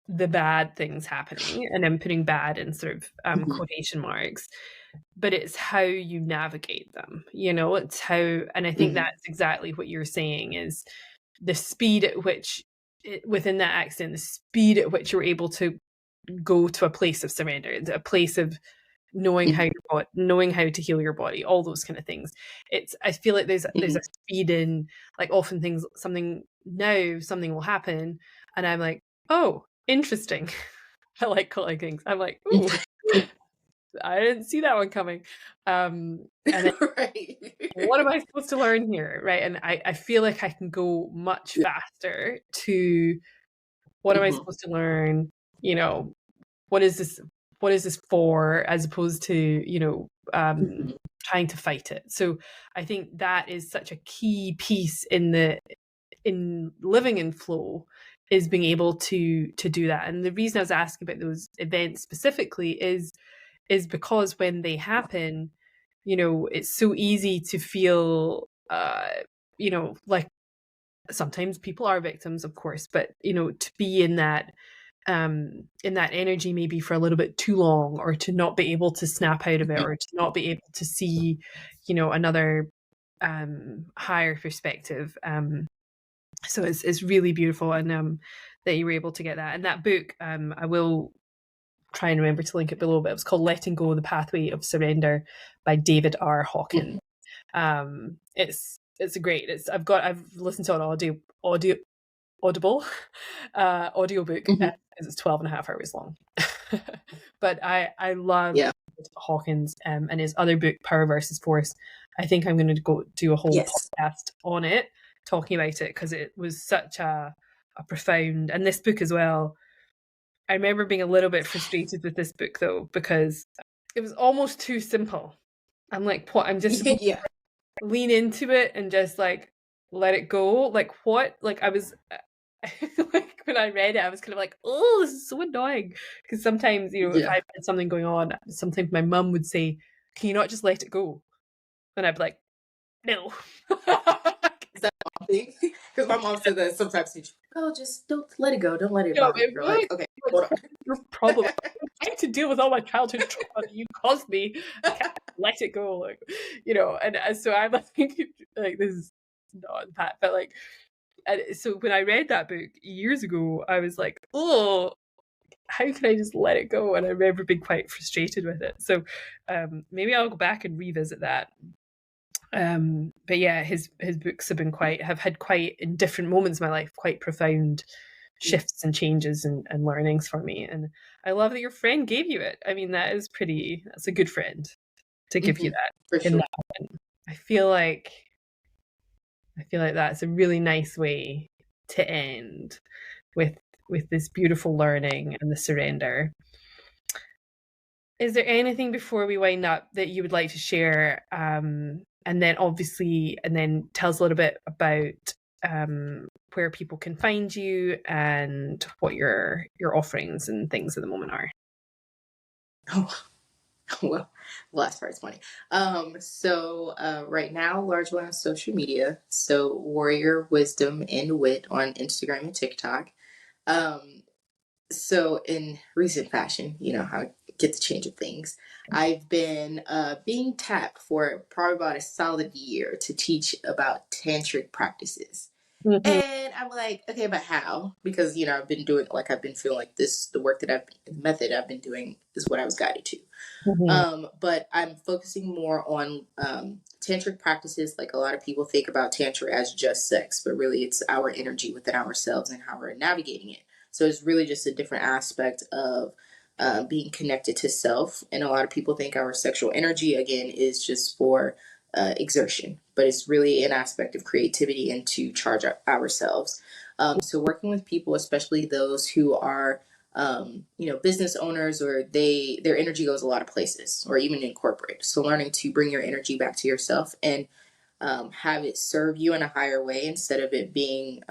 Speaker 1: the bad things happening, and I'm putting bad in sort of
Speaker 2: Mhm.
Speaker 1: quotation marks, but it's how you navigate them. You know, it's how, and I think
Speaker 2: Mhm.
Speaker 1: that's exactly what you're saying is the speed at which within that accident, the speed at which you're able to go to a place of surrender, a place of
Speaker 2: Mhm.
Speaker 1: knowing how to heal your body, all those kind of things. It's I feel like there's
Speaker 2: Mhm.
Speaker 1: a speed in, like, often things, something will happen and I'm like, oh, interesting. I like calling things. I'm like, ooh, I didn't see that one coming. And then
Speaker 2: Right.
Speaker 1: what am I supposed to learn here? Right. And I feel like I can go much
Speaker 2: Yeah.
Speaker 1: faster to what am I
Speaker 2: Mhm.
Speaker 1: supposed to learn? You know, what is this what is this for, as opposed to,
Speaker 2: Mhm.
Speaker 1: trying to fight it. So I think that is such a key piece in living in flow, is being able to do that. And the reason I was asking about those events specifically is because when they happen, it's so easy to feel, like, sometimes people are victims, of course, but to be in that energy maybe for a little bit too long, or to not be able to snap out of it,
Speaker 2: Mhm.
Speaker 1: or to not be able to see, another higher perspective. So it's really beautiful, and that you were able to get that. And that book, I will try and remember to link it below, but it was called Letting Go: The Pathway of Surrender by David R. Hawkins.
Speaker 2: Mhm.
Speaker 1: It's a great. I've listened to an audible audiobook,
Speaker 2: Mhm.
Speaker 1: because it's 12 and a half hours long. But I love
Speaker 2: Yeah.
Speaker 1: Hawkins, and his other book, Power versus Force. I think I'm going to go do a whole
Speaker 2: Yes.
Speaker 1: podcast on it, talking about it, because it was such a profound, and this book as well. I remember being a little bit frustrated with this book though, because it was almost too simple. I'm like, what? I'm just supposed
Speaker 2: Yeah.
Speaker 1: to lean into it and just like let it go? Like what? Like I was like when I read it, I was kind of like, oh, this is so annoying. Because sometimes, if I
Speaker 2: Yeah.
Speaker 1: had something going on, sometimes my mum would say, can you not just let it go? And I'd be like, no.
Speaker 2: Is that a mom thing? Because my mom said that sometimes. She's, oh, just don't let it go. Don't let it
Speaker 1: No,
Speaker 2: bother you.
Speaker 1: it
Speaker 2: You're
Speaker 1: really
Speaker 2: like, okay,
Speaker 1: like,
Speaker 2: hold
Speaker 1: what's your problem? I'm trying to deal with all my childhood trauma that you caused me. I can't let it go, like, and so I'm like, like, this is not that, but like, and so when I read that book years ago, I was like, oh, how can I just let it go? And I remember being quite frustrated with it. So maybe I'll go back and revisit that. But yeah, his books have had quite, in different moments in my life, quite profound
Speaker 2: on.
Speaker 1: shifts and changes and learnings for me. And I love that your friend gave you it. I mean, that's a good friend to give you
Speaker 2: Hmm.
Speaker 1: that
Speaker 2: For
Speaker 1: in
Speaker 2: sure.
Speaker 1: that moment. I feel like that's a really nice way to end with this beautiful learning and the surrender. Is there anything before we wind up that you would like to share? And then tell us a little bit about where people can find you and what your offerings and things at the moment are.
Speaker 2: Oh, well, the last part's funny. So right now, largely on social media. So Warrior Wisdom and Wit on Instagram and TikTok. Um, so in recent fashion, you know how I get the change of things. I've been being tapped for probably about a solid year to teach about tantric practices.
Speaker 1: Mhm,
Speaker 2: And I'm like, okay, but how? Because, you know, I've been feeling like this, the work that the method I've been doing is what I was guided to.
Speaker 1: mhm,
Speaker 2: But I'm focusing more on tantric practices. Like a lot of people think about tantra as just sex, but really it's our energy within ourselves and how we're navigating it. So it's really just a different aspect of being connected to self. And a lot of people think our sexual energy, again, is just for exertion, but it's really an aspect of creativity and to charge ourselves. So working with people, especially those who are business owners, or their energy goes a lot of places, or even in corporate. So learning to bring your energy back to yourself and have it serve you in a higher way instead of it being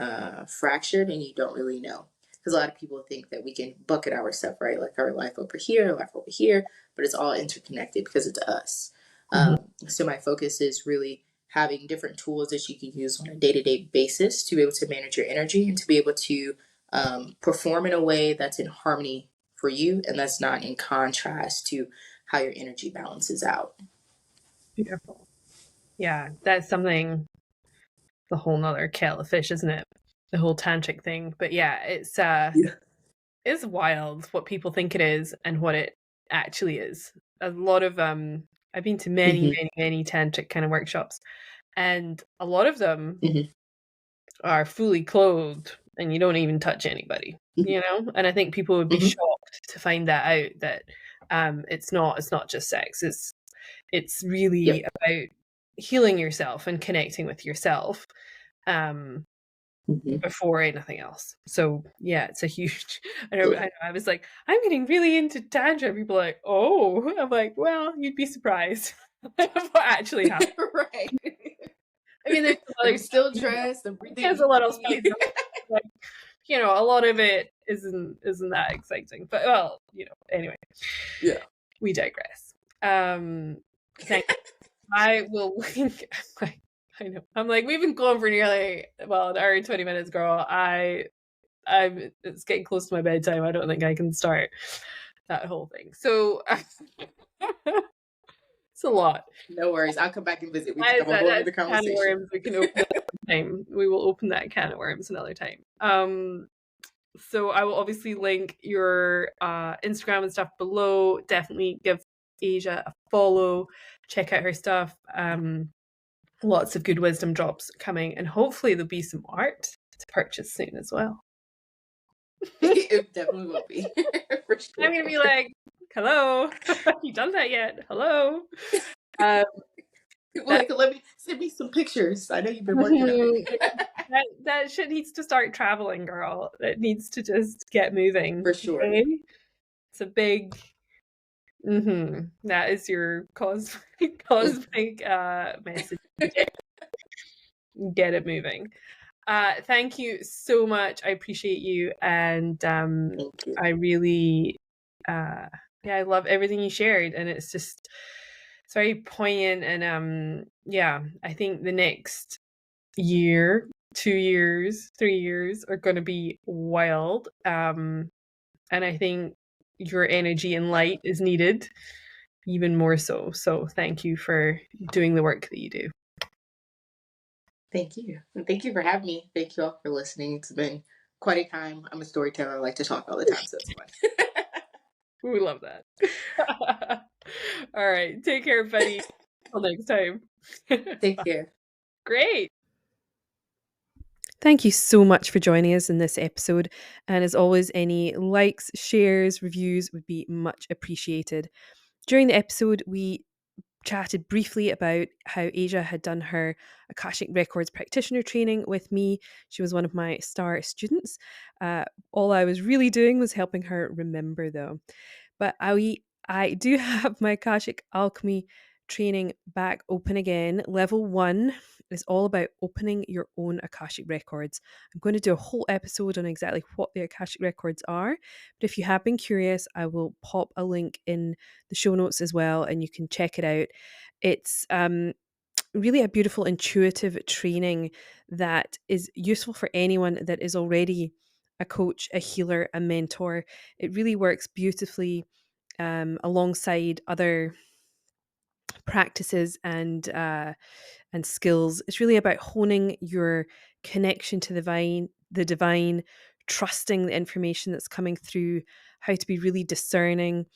Speaker 2: fractured and you don't really know. Because a lot of people think that we can bucket our stuff, right? Like our life over here, life over here, but it's all interconnected because it's us.
Speaker 1: Mhm.
Speaker 2: So my focus is really having different tools that you can use on a day-to-day basis to be able to manage your energy and to be able to perform in a way that's in harmony for you and that's not in contrast to how your energy balances out.
Speaker 1: Beautiful. Yeah, that's something, the whole nother kettle of fish, isn't it? The whole tantric thing. But yeah,
Speaker 2: Yeah.
Speaker 1: it's wild what people think it is and what it actually is. A lot of I've been to many,
Speaker 2: Hmm.
Speaker 1: many, many tantric kind of workshops, and a lot of them
Speaker 2: Hmm.
Speaker 1: are fully clothed and you don't even touch anybody, you know? And I think people would be
Speaker 2: Hmm.
Speaker 1: shocked to find that out, that it's not just sex. It's really
Speaker 2: Yep.
Speaker 1: about healing yourself and connecting with yourself um
Speaker 2: Hmm.
Speaker 1: before anything else. So yeah, it's a huge I
Speaker 2: Totally.
Speaker 1: know I was like, I'm getting really into tantra. People are like, oh, I'm like, well, you'd be surprised what actually happens.
Speaker 2: Right.
Speaker 1: I mean, there's some other
Speaker 2: They're
Speaker 1: stuff,
Speaker 2: still dressed and breathing
Speaker 1: there's a little
Speaker 2: deeply.
Speaker 1: spice, like, a lot of it isn't that exciting. But well, anyway,
Speaker 2: Yeah.
Speaker 1: we digress. Thank I will link. I know. I'm like, we've been going for nearly, well, an hour and 20 minutes, girl. It's getting close to my bedtime. I don't think I can start that whole thing. So it's a lot.
Speaker 2: No worries. I'll come back and visit. We can have a whole
Speaker 1: That's
Speaker 2: other
Speaker 1: a can of
Speaker 2: conversation.
Speaker 1: worms. We can open it another time. We will open that can of worms another time. So I will obviously link your Instagram and stuff below. Definitely give Asia a follow. Check out her stuff. Lots of good wisdom drops coming, and hopefully there'll be some art to purchase soon as well.
Speaker 2: It definitely will be. For
Speaker 1: I'm
Speaker 2: sure.
Speaker 1: gonna be like, "Hello, have you done that yet? Hello." Um,
Speaker 2: People
Speaker 1: that
Speaker 2: like, let me send me some pictures. I know you've been working on it.
Speaker 1: that shit needs to start traveling, girl. It needs to just get moving.
Speaker 2: For sure.
Speaker 1: Okay, it's a big. That is your cosmic message. Get it moving. Thank you so much. I appreciate you, and
Speaker 2: Thank you.
Speaker 1: I really, yeah, I love everything you shared, and it's very poignant, and yeah, I think the next year, 2 years, 3 years are going to be wild, and I think your energy and light is needed even more so. So thank you for doing the work that you do.
Speaker 2: Thank you. And thank you for having me. Thank you all for listening. It's been quite a time. I'm a storyteller. I like to talk all the time, so it's fun.
Speaker 1: We love that. All right. Take care, buddy. Till next time.
Speaker 2: Take care.
Speaker 1: Great. Thank you so much for joining us in this episode. And as always, any likes, shares, reviews would be much appreciated. During the episode, we chatted briefly about how Asia had done her Akashic Records practitioner training with me. She was one of my star students. All I was really doing was helping her remember, though. But I do have my Akashic Alchemy training back open again. Level 1 is all about opening your own Akashic records. I'm going to do a whole episode on exactly what the Akashic records are. But if you have been curious, I will pop a link in the show notes as well, and you can check it out. It's really a beautiful, intuitive training that is useful for anyone that is already a coach, a healer, a mentor. It really works beautifully alongside other practices and skills. It's really about honing your connection to the divine, trusting the information that's coming through, how to be really discerning.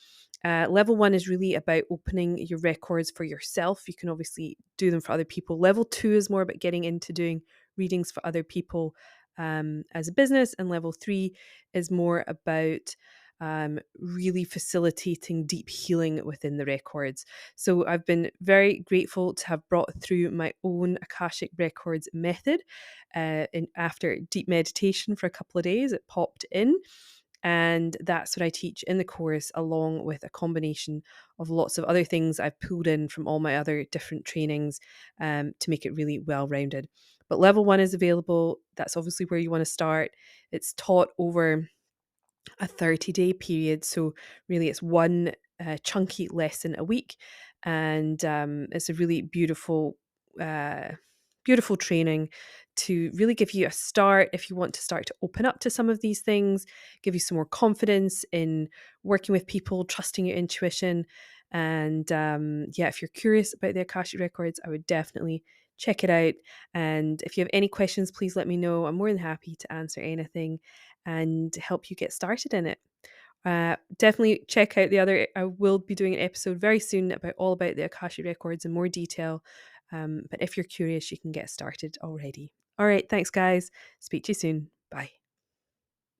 Speaker 1: Level 1 is really about opening your records for yourself. You can obviously do them for other people. Level 2 is more about getting into doing readings for other people as a business. And level 3 is more about really facilitating deep healing within the records. So I've been very grateful to have brought through my own Akashic Records method. After deep meditation for a couple of days, it popped in. And that's what I teach in the course, along with a combination of lots of other things I've pulled in from all my other different trainings to make it really well rounded. But level one is available. That's obviously where you want to start. It's taught over a 30-day period. So, really, it's one chunky lesson a week. And it's a really uh, beautiful training to really give you a start if you want to start to open up to some of these things, give you some more confidence in working with people, trusting your intuition. And yeah, if you're curious about the Akashic Records, I would definitely check it out. And if you have any questions, please let me know. I'm more than happy to answer anything and help you get started in it. Definitely check out the other. I will be doing an episode very soon about all about the Akashic Records in more detail. But if you're curious, you can get started already. All right, thanks, guys. Speak to you soon. Bye.